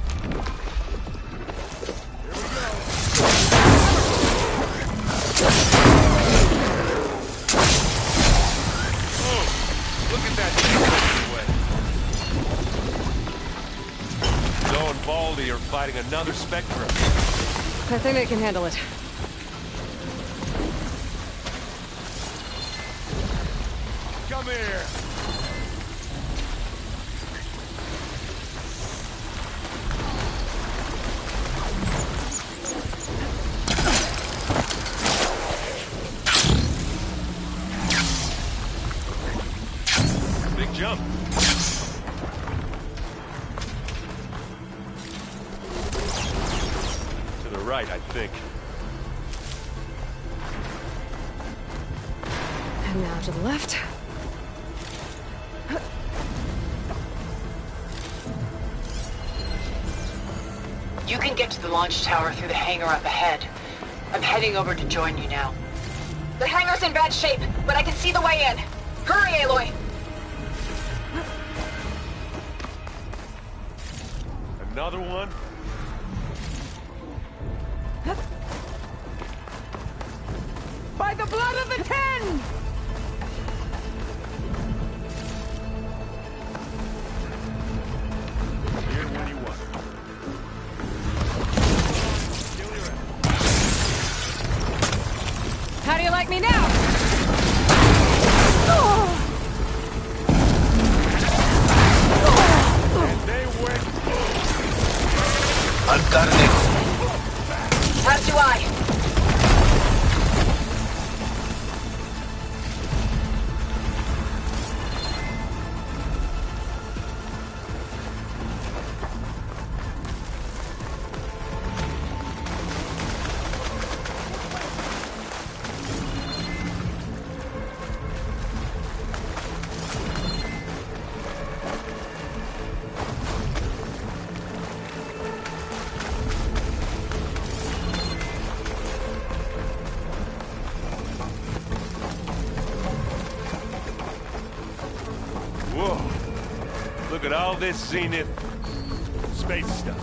Oh, look at that thing away. Zoe and Baldy are fighting another Spectre. I think they can handle it. Come here. Jump. To the right, I think. And now to the left. You can get to the launch tower through the hangar up ahead. I'm heading over to join you now. The hangar's in bad shape, but I can see the way in. Hurry, Aloy! Another one? By the blood of the Ten! Here when you want it. How do you like me now? And they went. I've got an angle. As do I. Whoa. Look at all this Zenith space stuff.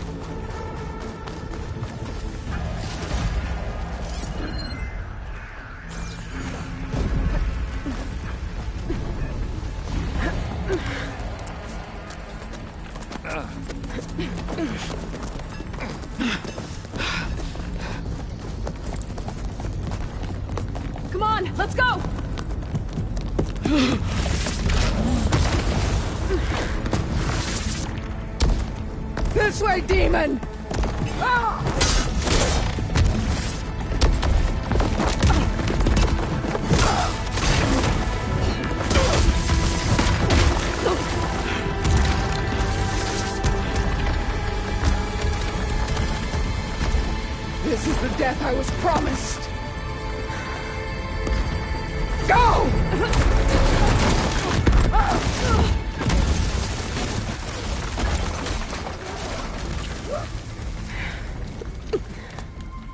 Come on, let's go! This way, demon! Ah! This is the death I was promised! Go!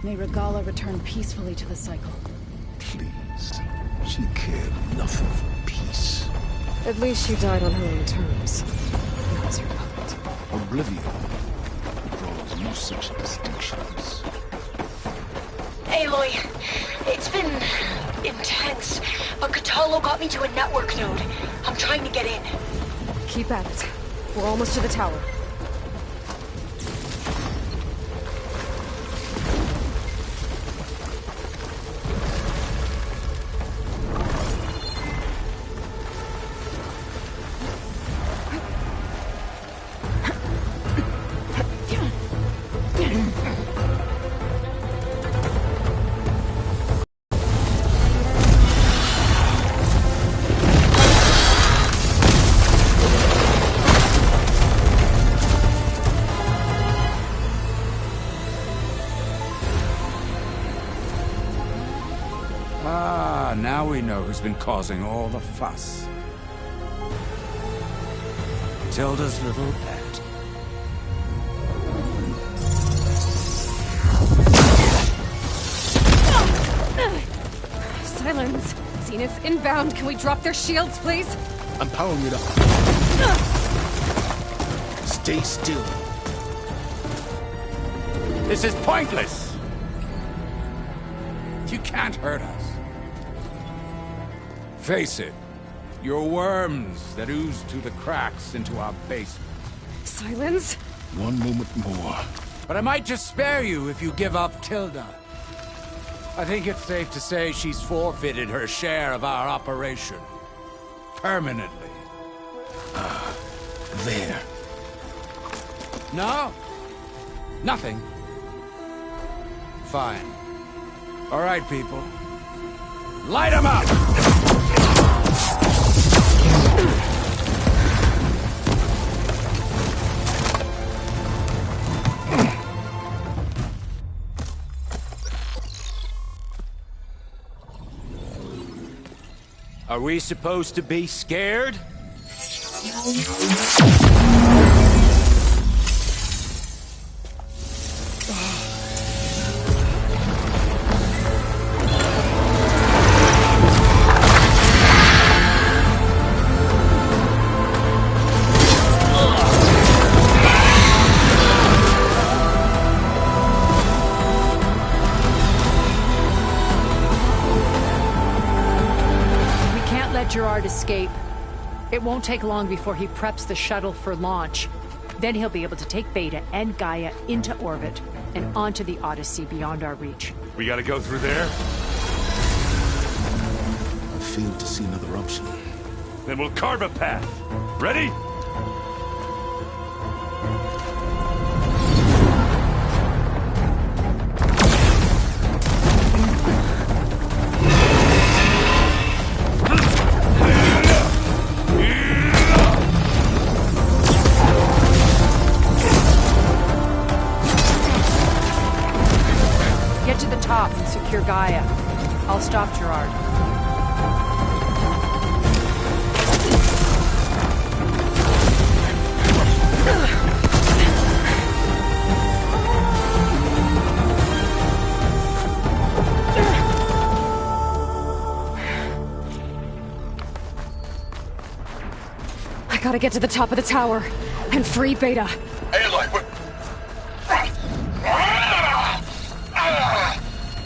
May Regala return peacefully to the cycle. Please. She cared nothing for peace. At least she died on her own terms. That was her puppet. Oblivion draws no such distinctions. Aloy, it's been intense, but Kotallo got me to a network node. I'm trying to get in. Keep at it. We're almost to the tower. who's been causing all the fuss. Tilda's little pet. Silence! Zenith's inbound. Can we drop their shields, please? I'm powering it up. Stay still. This is pointless! You can't hurt us. Face it, you're worms that ooze through the cracks into our basement. Silence? One moment more. But I might just spare you if you give up Tilda. I think it's safe to say she's forfeited her share of our operation. Permanently. There. No? Nothing? Fine. All right, people. Light 'em up! Are we supposed to be scared? Gerard escape. It won't take long before he preps the shuttle for launch. Then he'll be able to take Beta and Gaia into orbit and onto the Odyssey beyond our reach. We gotta go through there? I failed to see another option. Then we'll carve a path. Ready? Get to the top and secure Gaia. I'll stop Gerard. I gotta get to the top of the tower and free Beta. Aloy, what?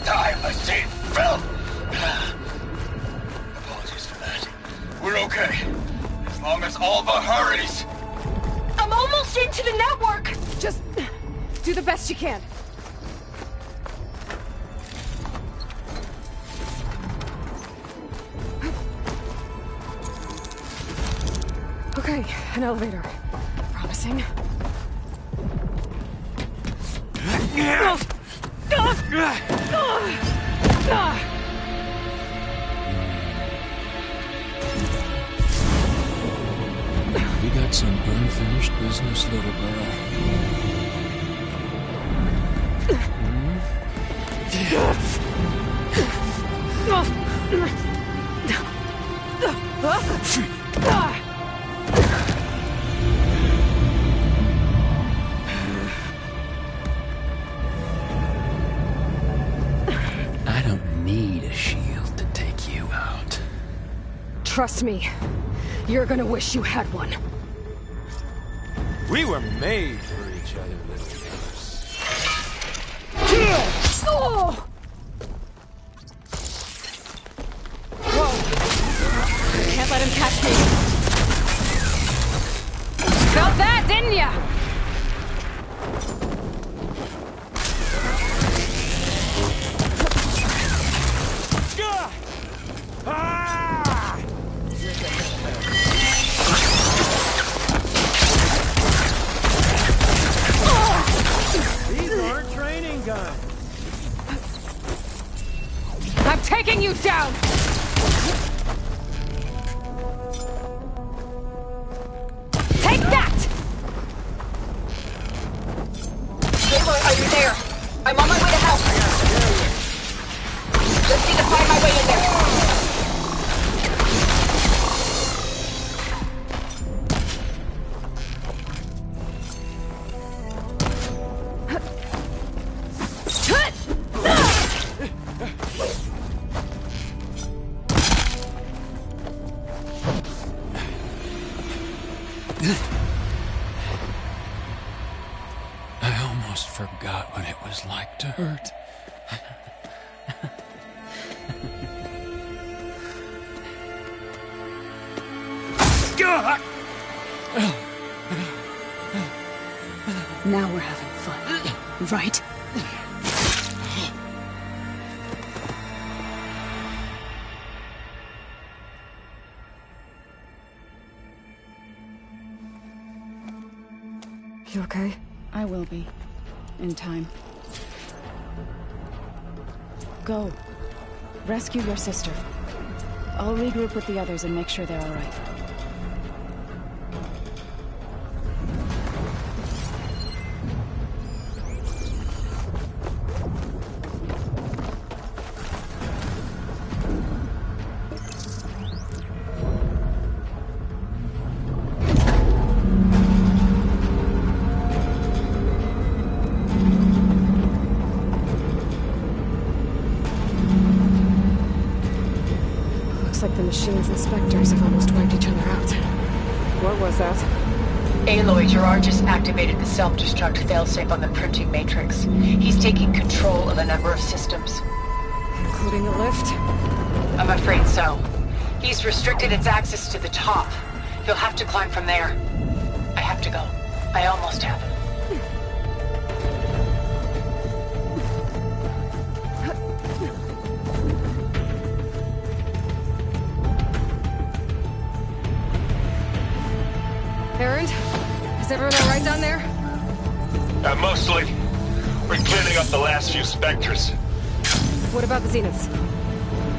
Die, machine, Phil! Apologies for that. We're okay. As long as Alva hurries. I'm almost into the network! Just do the best you can. Okay, an elevator. Promising. You got some unfinished business, little girl. I don't need a shield to take you out. Trust me, you're gonna wish you had one. We were made for each other, little nurse. Oh! Whoa! Can't let him catch me. Felt that, didn't ya? I'm taking you down! Take that! I almost forgot what it was like to hurt. Now we're having fun, right? You okay? I will be. In time. Go. Rescue your sister. I'll regroup with the others and make sure they're all right. Looks like the machines and Spectres have almost wiped each other out. What was that? Aloy, Gerard just activated the self-destruct failsafe on the printing matrix. He's taking control of a number of systems. Including the lift? I'm afraid so. He's restricted its access to the top. You'll have to climb from there. I have to go. I almost have. Erend? Is everyone alright down there? Mostly. We're cleaning up the last few Spectres. What about the Zeniths?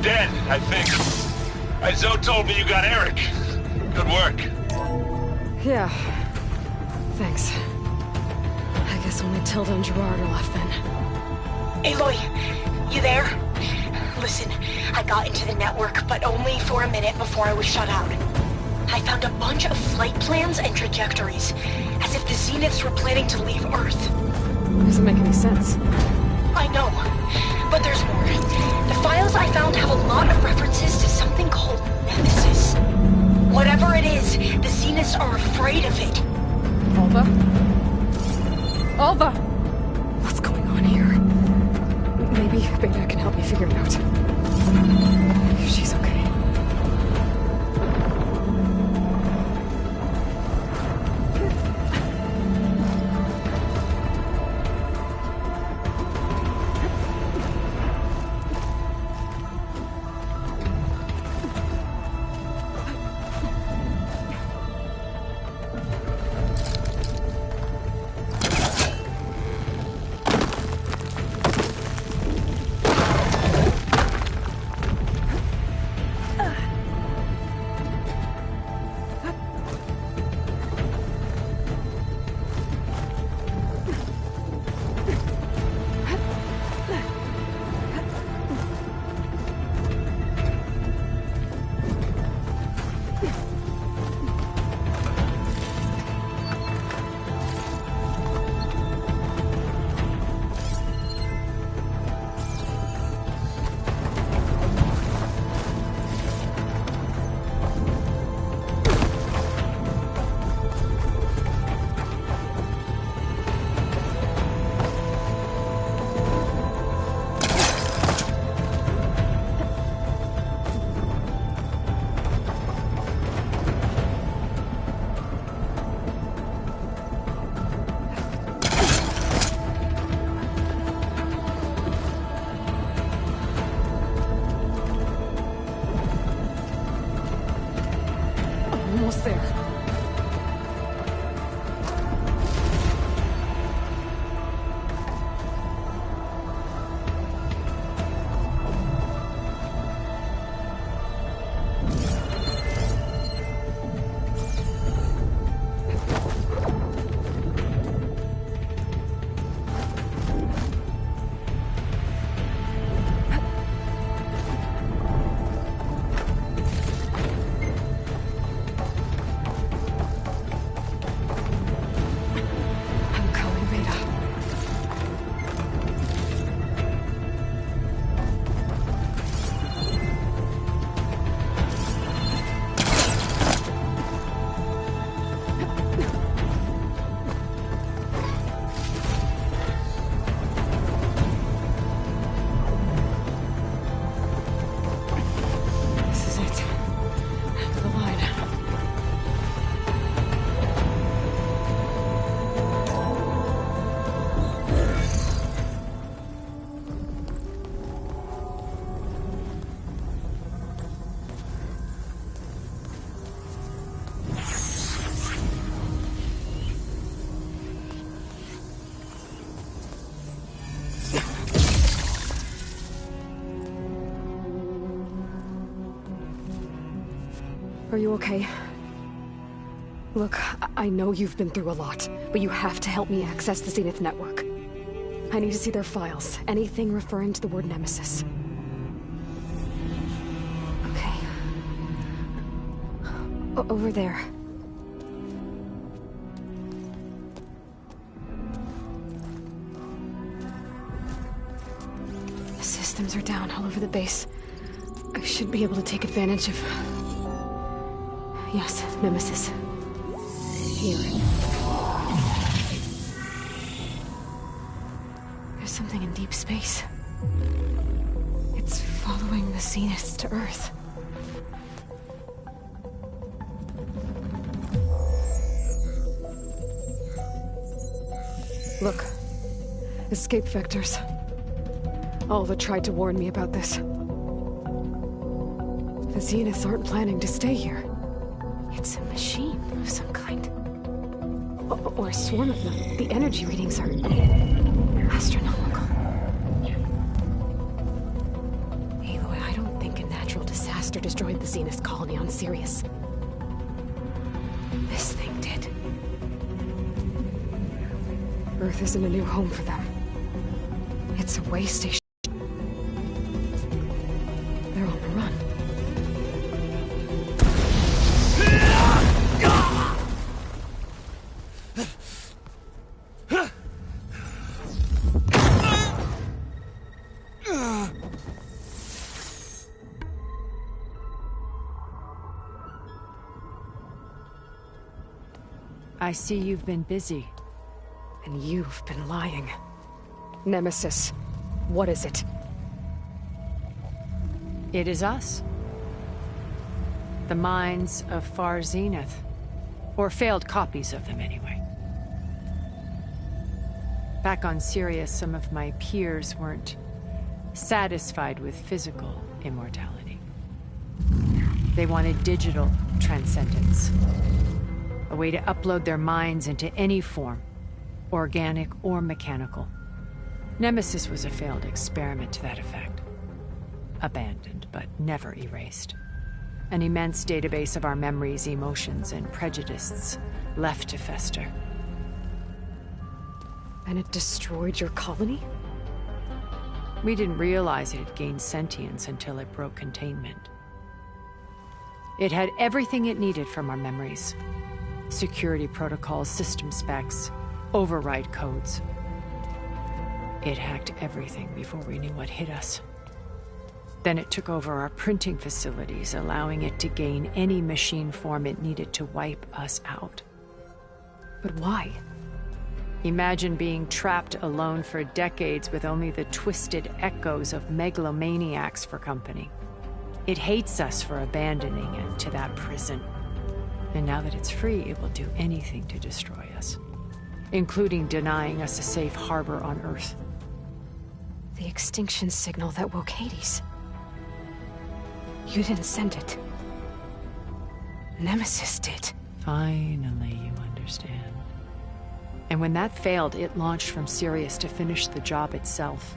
Dead, I think. Zoe told me you got Eric. Good work. Yeah. Thanks. I guess only Tilda and Gerard are left then. Aloy, you there? Listen, I got into the network, but only for a minute before I was shut out. I found a bunch of flight plans and trajectories, as if the Zeniths were planning to leave Earth. Doesn't make any sense. I know, but there's more. The files I found have a lot of references to something called Nemesis. Whatever it is, the Zeniths are afraid of it. Alva? Alva! What's going on here? Maybe Beta can help me figure it out. If she's okay. Almost there. you okay? Look, I know you've been through a lot, but you have to help me access the Zenith network. I need to see their files, anything referring to the word Nemesis. Okay. Over there. The systems are down all over the base. I should be able to take advantage of... Yes, Nemesis. Here. There's something in deep space. It's following the Zeniths to Earth. Look. Escape vectors. Alva tried to warn me about this. The Zeniths aren't planning to stay here. It's a machine of some kind. Or a swarm of them. The energy readings are astronomical. Aloy, I don't think a natural disaster destroyed the Zenith colony on Sirius. This thing did. Earth isn't a new home for them. It's a way station. They're on the run. I see you've been busy. And you've been lying. Nemesis, what is it? It is us. The minds of Far Zenith. Or failed copies of them, anyway. Back on Sirius, some of my peers weren't satisfied with physical immortality. They wanted digital transcendence. A way to upload their minds into any form, organic or mechanical. Nemesis was a failed experiment to that effect. Abandoned, but never erased. An immense database of our memories, emotions, and prejudices left to fester. And it destroyed your colony? We didn't realize it had gained sentience until it broke containment. It had everything it needed from our memories. Security protocols, system specs, override codes. It hacked everything before we knew what hit us. Then it took over our printing facilities, allowing it to gain any machine form it needed to wipe us out. But why? Imagine being trapped alone for decades with only the twisted echoes of megalomaniacs for company. It hates us for abandoning it to that prison. And now that it's free, it will do anything to destroy us, including denying us a safe harbor on Earth. The extinction signal that woke Hades. You didn't send it. Nemesis did. Finally, you understand. And when that failed, it launched from Sirius to finish the job itself.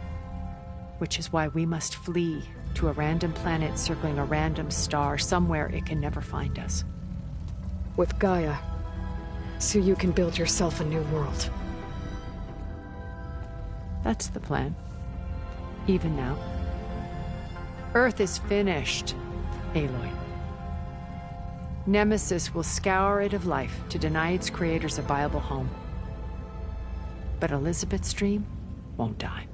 Which is why we must flee to a random planet circling a random star, somewhere it can never find us. With Gaia, so you can build yourself a new world. That's the plan. Even now. Earth is finished, Aloy. Nemesis will scour it of life to deny its creators a viable home. But Elizabeth's dream won't die.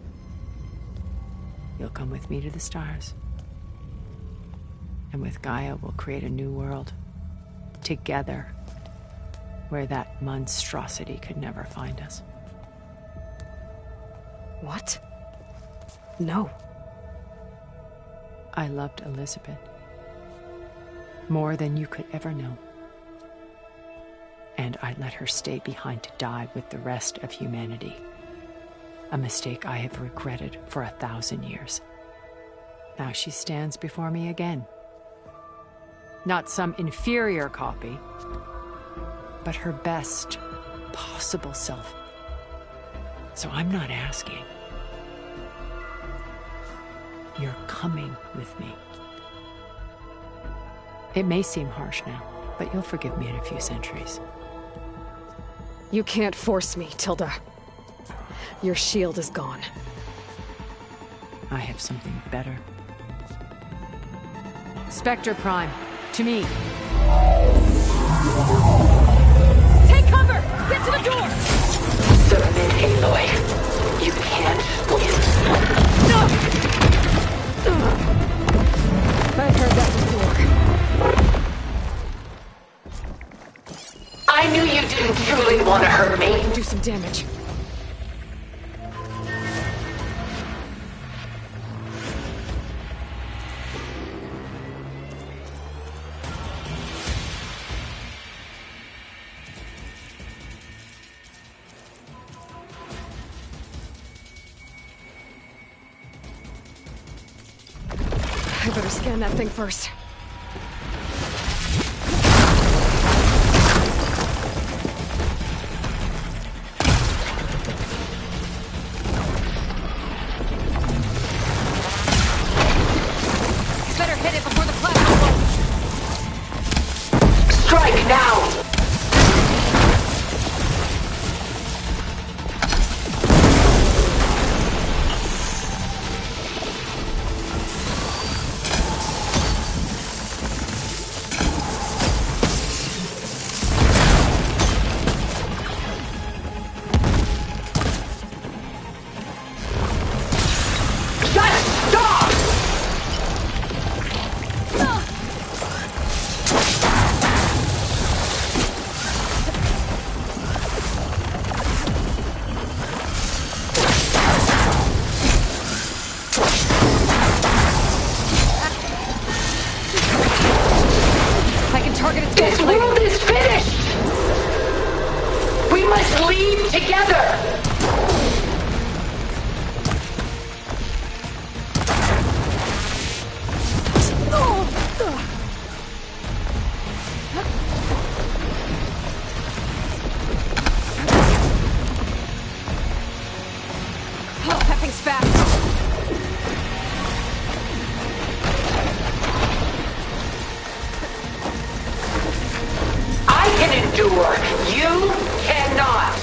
You'll come with me to the stars. And with Gaia, we'll create a new world. Together, where that monstrosity could never find us. What? No. I loved Elizabeth. More than you could ever know. And I let her stay behind to die with the rest of humanity. A mistake I have regretted for 1,000 years. Now she stands before me again. Not some inferior copy, but her best possible self. So I'm not asking. You're coming with me. It may seem harsh now, but you'll forgive me in a few centuries. You can't force me, Tilda. Your shield is gone. I have something better. Spectre Prime, to me. Take cover! Get to the door! Submit, Aloy. You can't win. I've heard that before. I knew you didn't truly want to hurt me. Do some damage. I better scan that thing first. Better hit it before the plasma blows. Strike now! This world is finished! We must leave together! Oh, that thing's fast. Endure. You cannot.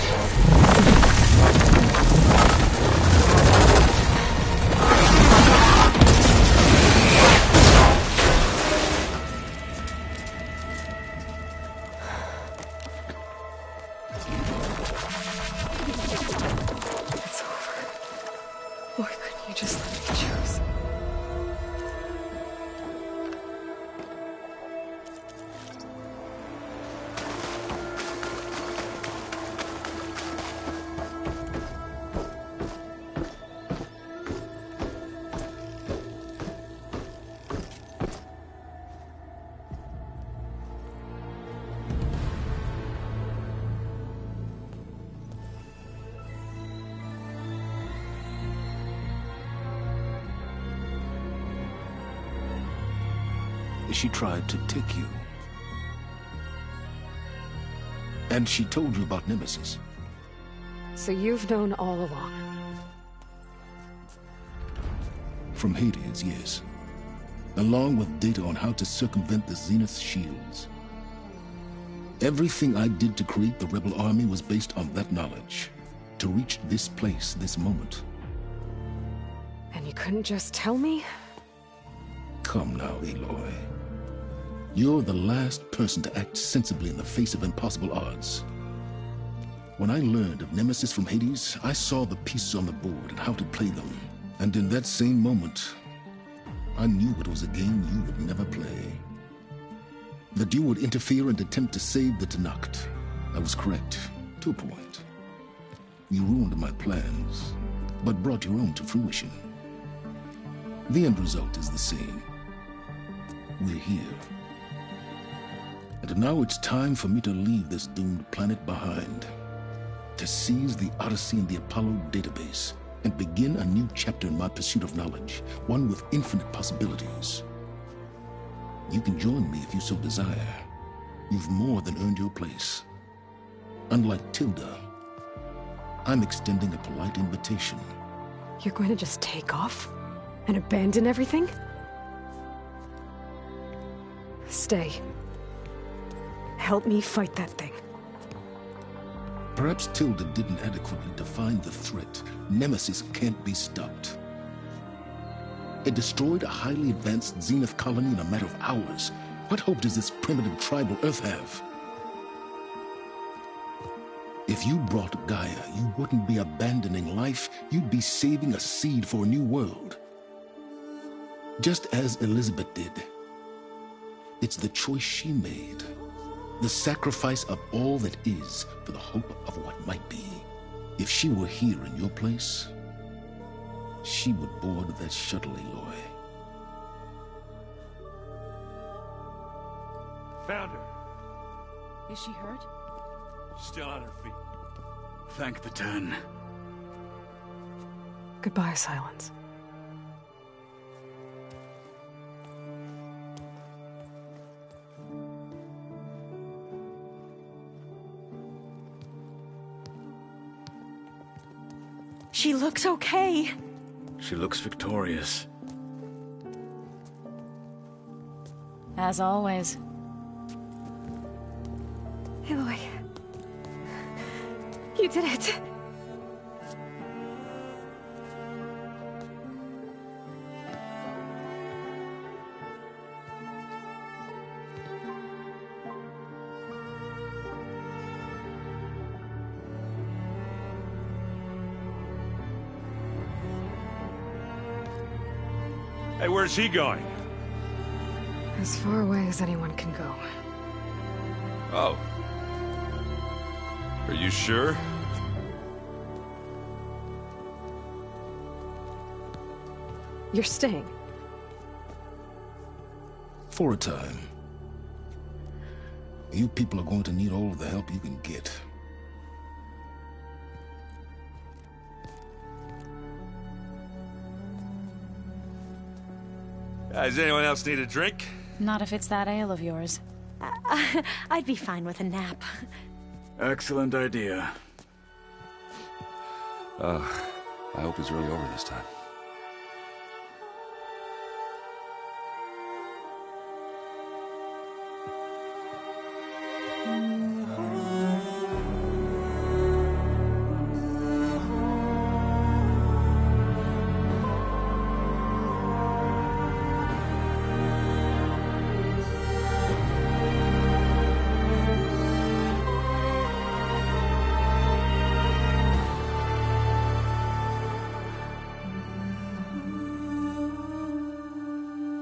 It's over. Why couldn't you just let me choose? She tried to take you. And she told you about Nemesis. So you've known all along. From Hades, yes. Along with data on how to circumvent the Zenith shields. Everything I did to create the Rebel Army was based on that knowledge. To reach this place, this moment. And you couldn't just tell me? Come now, Aloy. You're the last person to act sensibly in the face of impossible odds. When I learned of Nemesis from Hades, I saw the pieces on the board and how to play them. And in that same moment, I knew it was a game you would never play. That you would interfere and attempt to save the Tenakth. I was correct, to a point. You ruined my plans, but brought your own to fruition. The end result is the same. We're here. And now it's time for me to leave this doomed planet behind. To seize the Odyssey and the Apollo database, and begin a new chapter in my pursuit of knowledge, one with infinite possibilities. You can join me if you so desire. You've more than earned your place. Unlike Tilda, I'm extending a polite invitation. You're going to just take off? And abandon everything? Stay. Help me fight that thing. Perhaps Tilda didn't adequately define the threat. Nemesis can't be stopped. It destroyed a highly advanced Zenith colony in a matter of hours. What hope does this primitive tribal Earth have? If you brought Gaia, you wouldn't be abandoning life, you'd be saving a seed for a new world. Just as Elizabeth did. It's the choice she made. The sacrifice of all that is for the hope of what might be. If she were here in your place, she would board that shuttle, Aloy. Found her. Is she hurt? Still on her feet. Thank the Ten. Goodbye, Silence. She looks okay. She looks victorious. As always. Aloy. You did it. Hey, where's he going? As far away as anyone can go. Oh. Are you sure? You're staying. For a time. You people are going to need all of the help you can get. Does anyone else need a drink? Not if it's that ale of yours. I'd be fine with a nap. Excellent idea. I hope it's really over this time.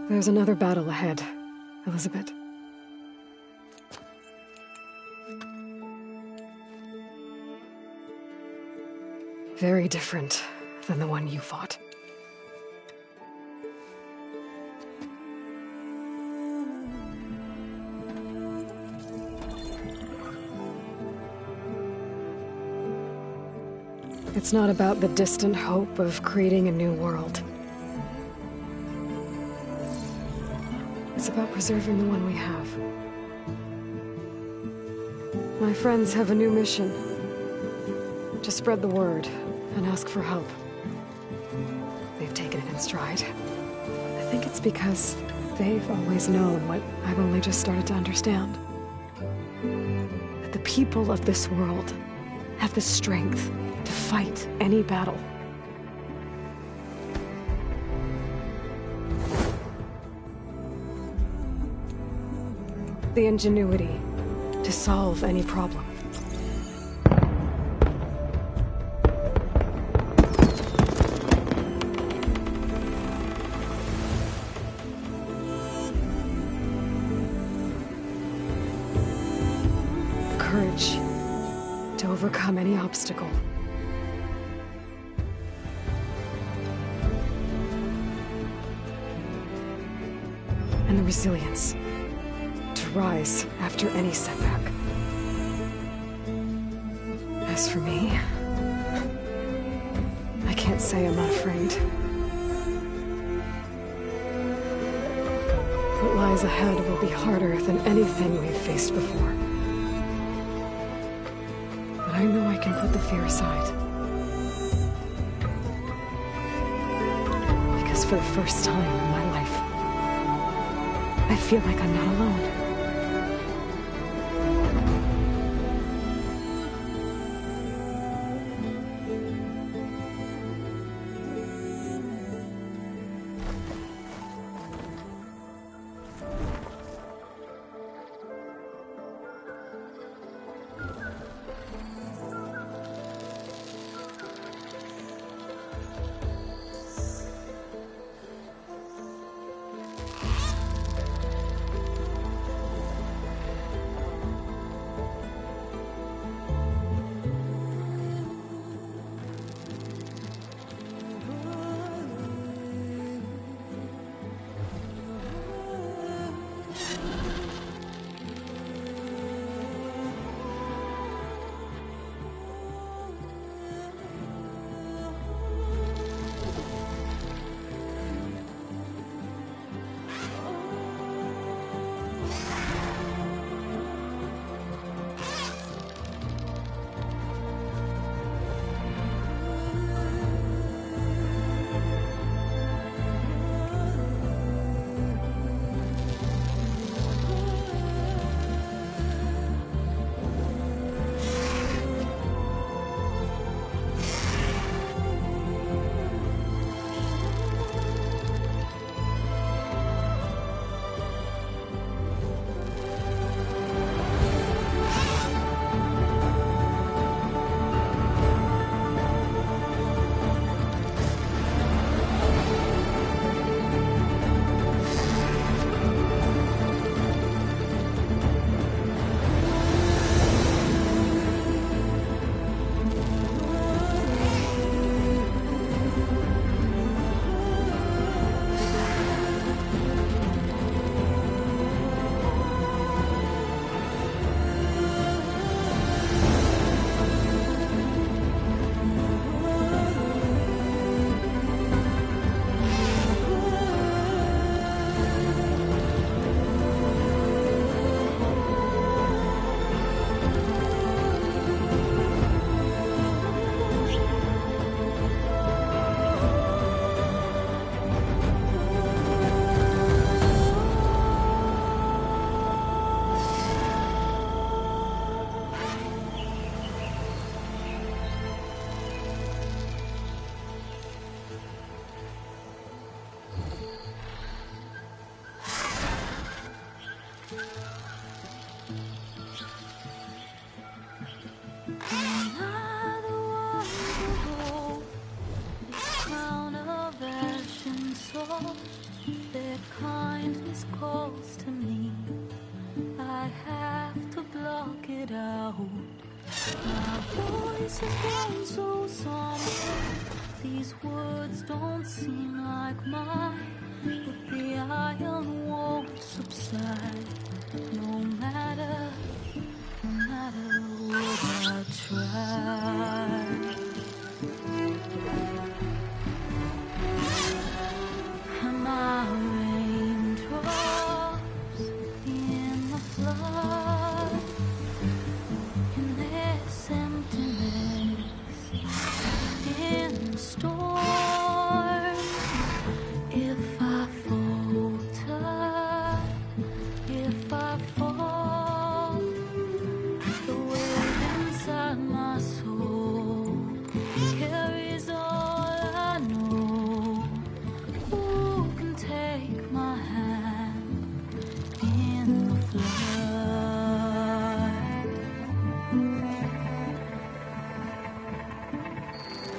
There's another battle ahead, Elizabeth. Very different than the one you fought. It's not about the distant hope of creating a new world. It's about preserving the one we have. My friends have a new mission. To spread the word and ask for help. They've taken it in stride. I think it's because they've always known what I've only just started to understand. That the people of this world have the strength to fight any battle. The ingenuity to solve any problem. The courage to overcome any obstacle. And the resilience to rise after any setback. As for me, I can't say I'm not afraid. What lies ahead will be harder than anything we've faced before. But I know I can put the fear aside. Because for the first time in my life, I feel like I'm not alone. Their kindness calls to me. I have to block it out. My voice has grown so somber. These words don't seem like mine, but the iron won't subside. No matter what I try. My raindrops in the flood, in this emptiness, in the storm. If I falter, if I fall, the weight inside my soul carries all I know. Take my hand in the flood.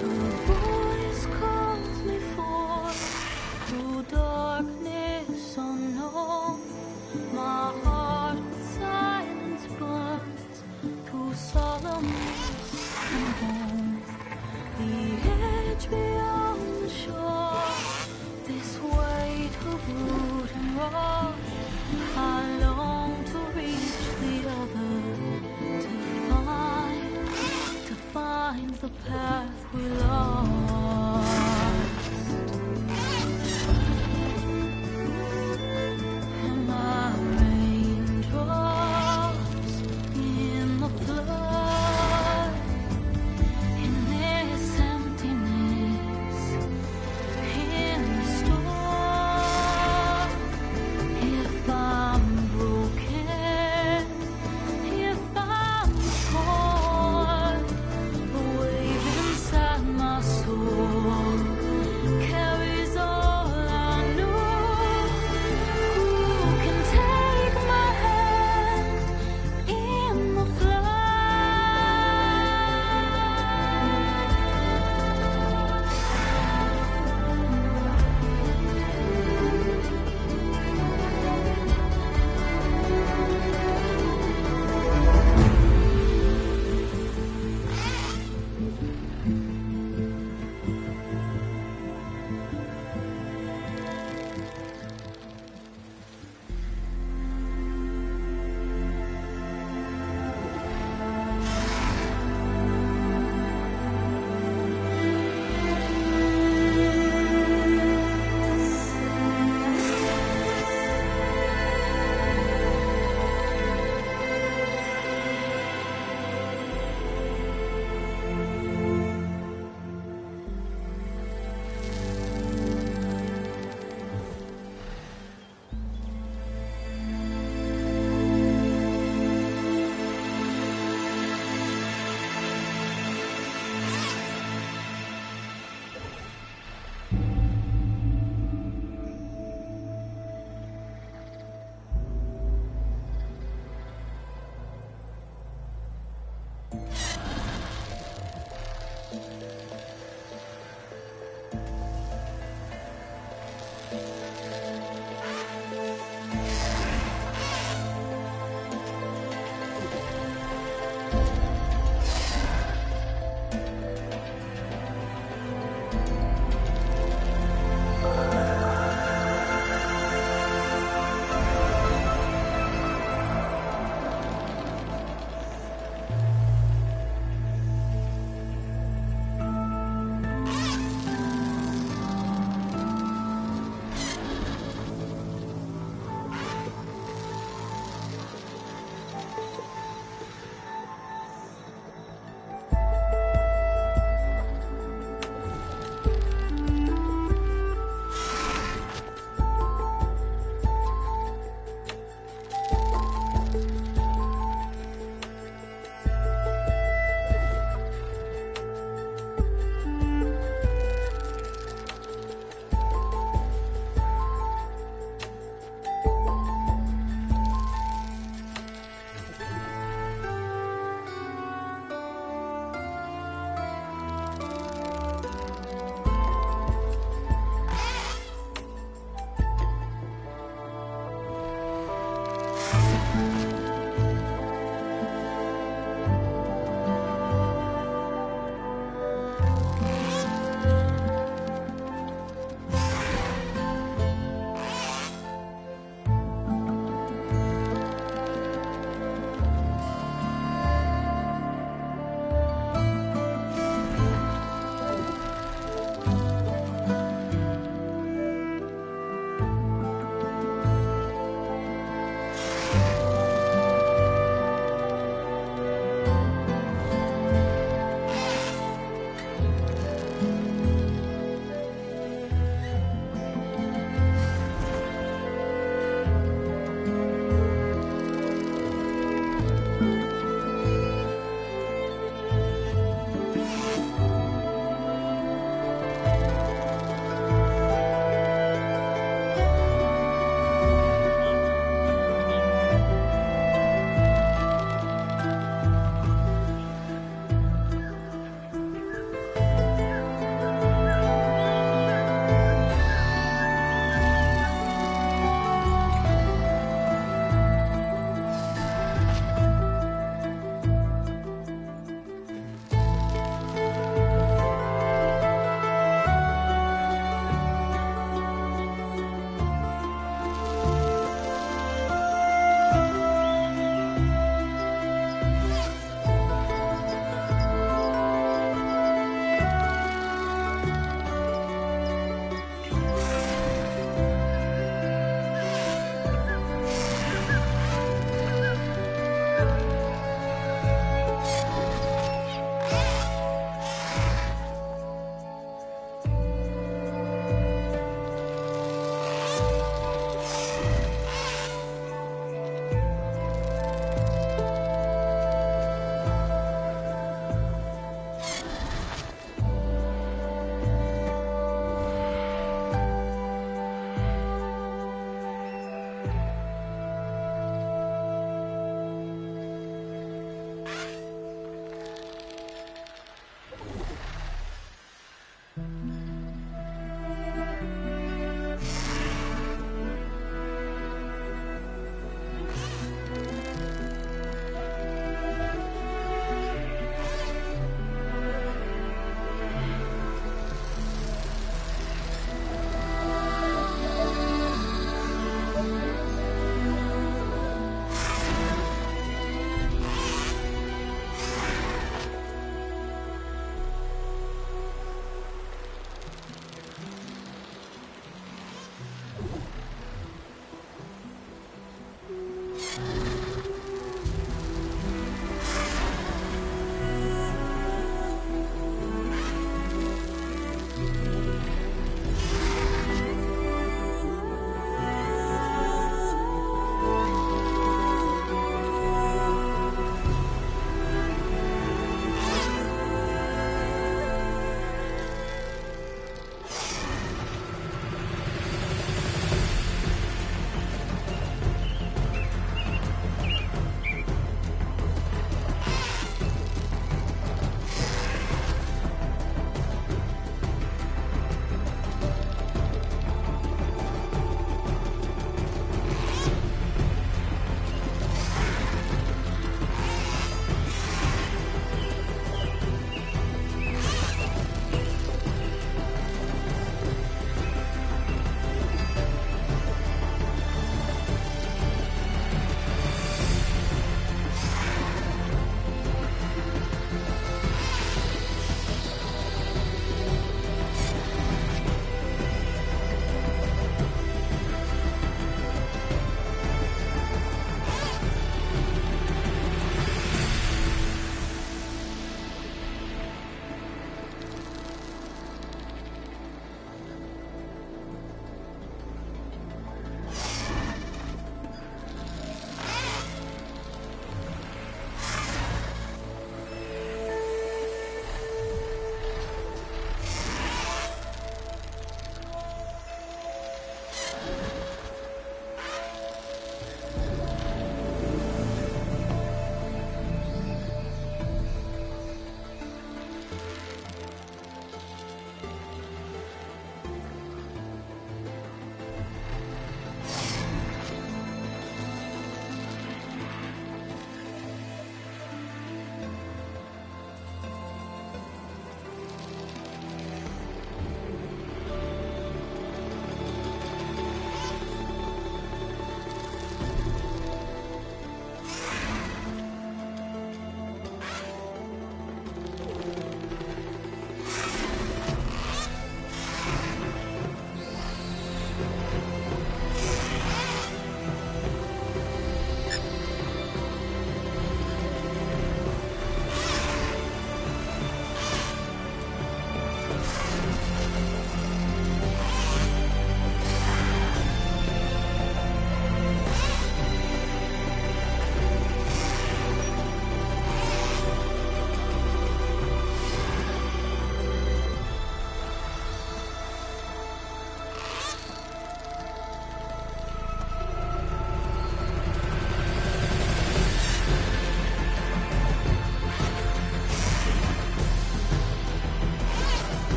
A voice calls me forth through darkness unknown. My heart with silence burns through solemnness and home. The edge beyond the shore, this weight of root and rock, I long to reach the other, to find the path we lost. And my raindrops in the flood, in this emptiness, in the storm. If I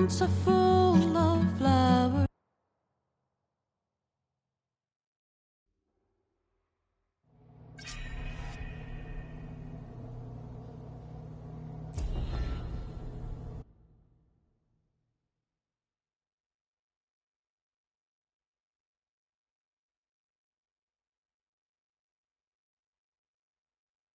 once a fool.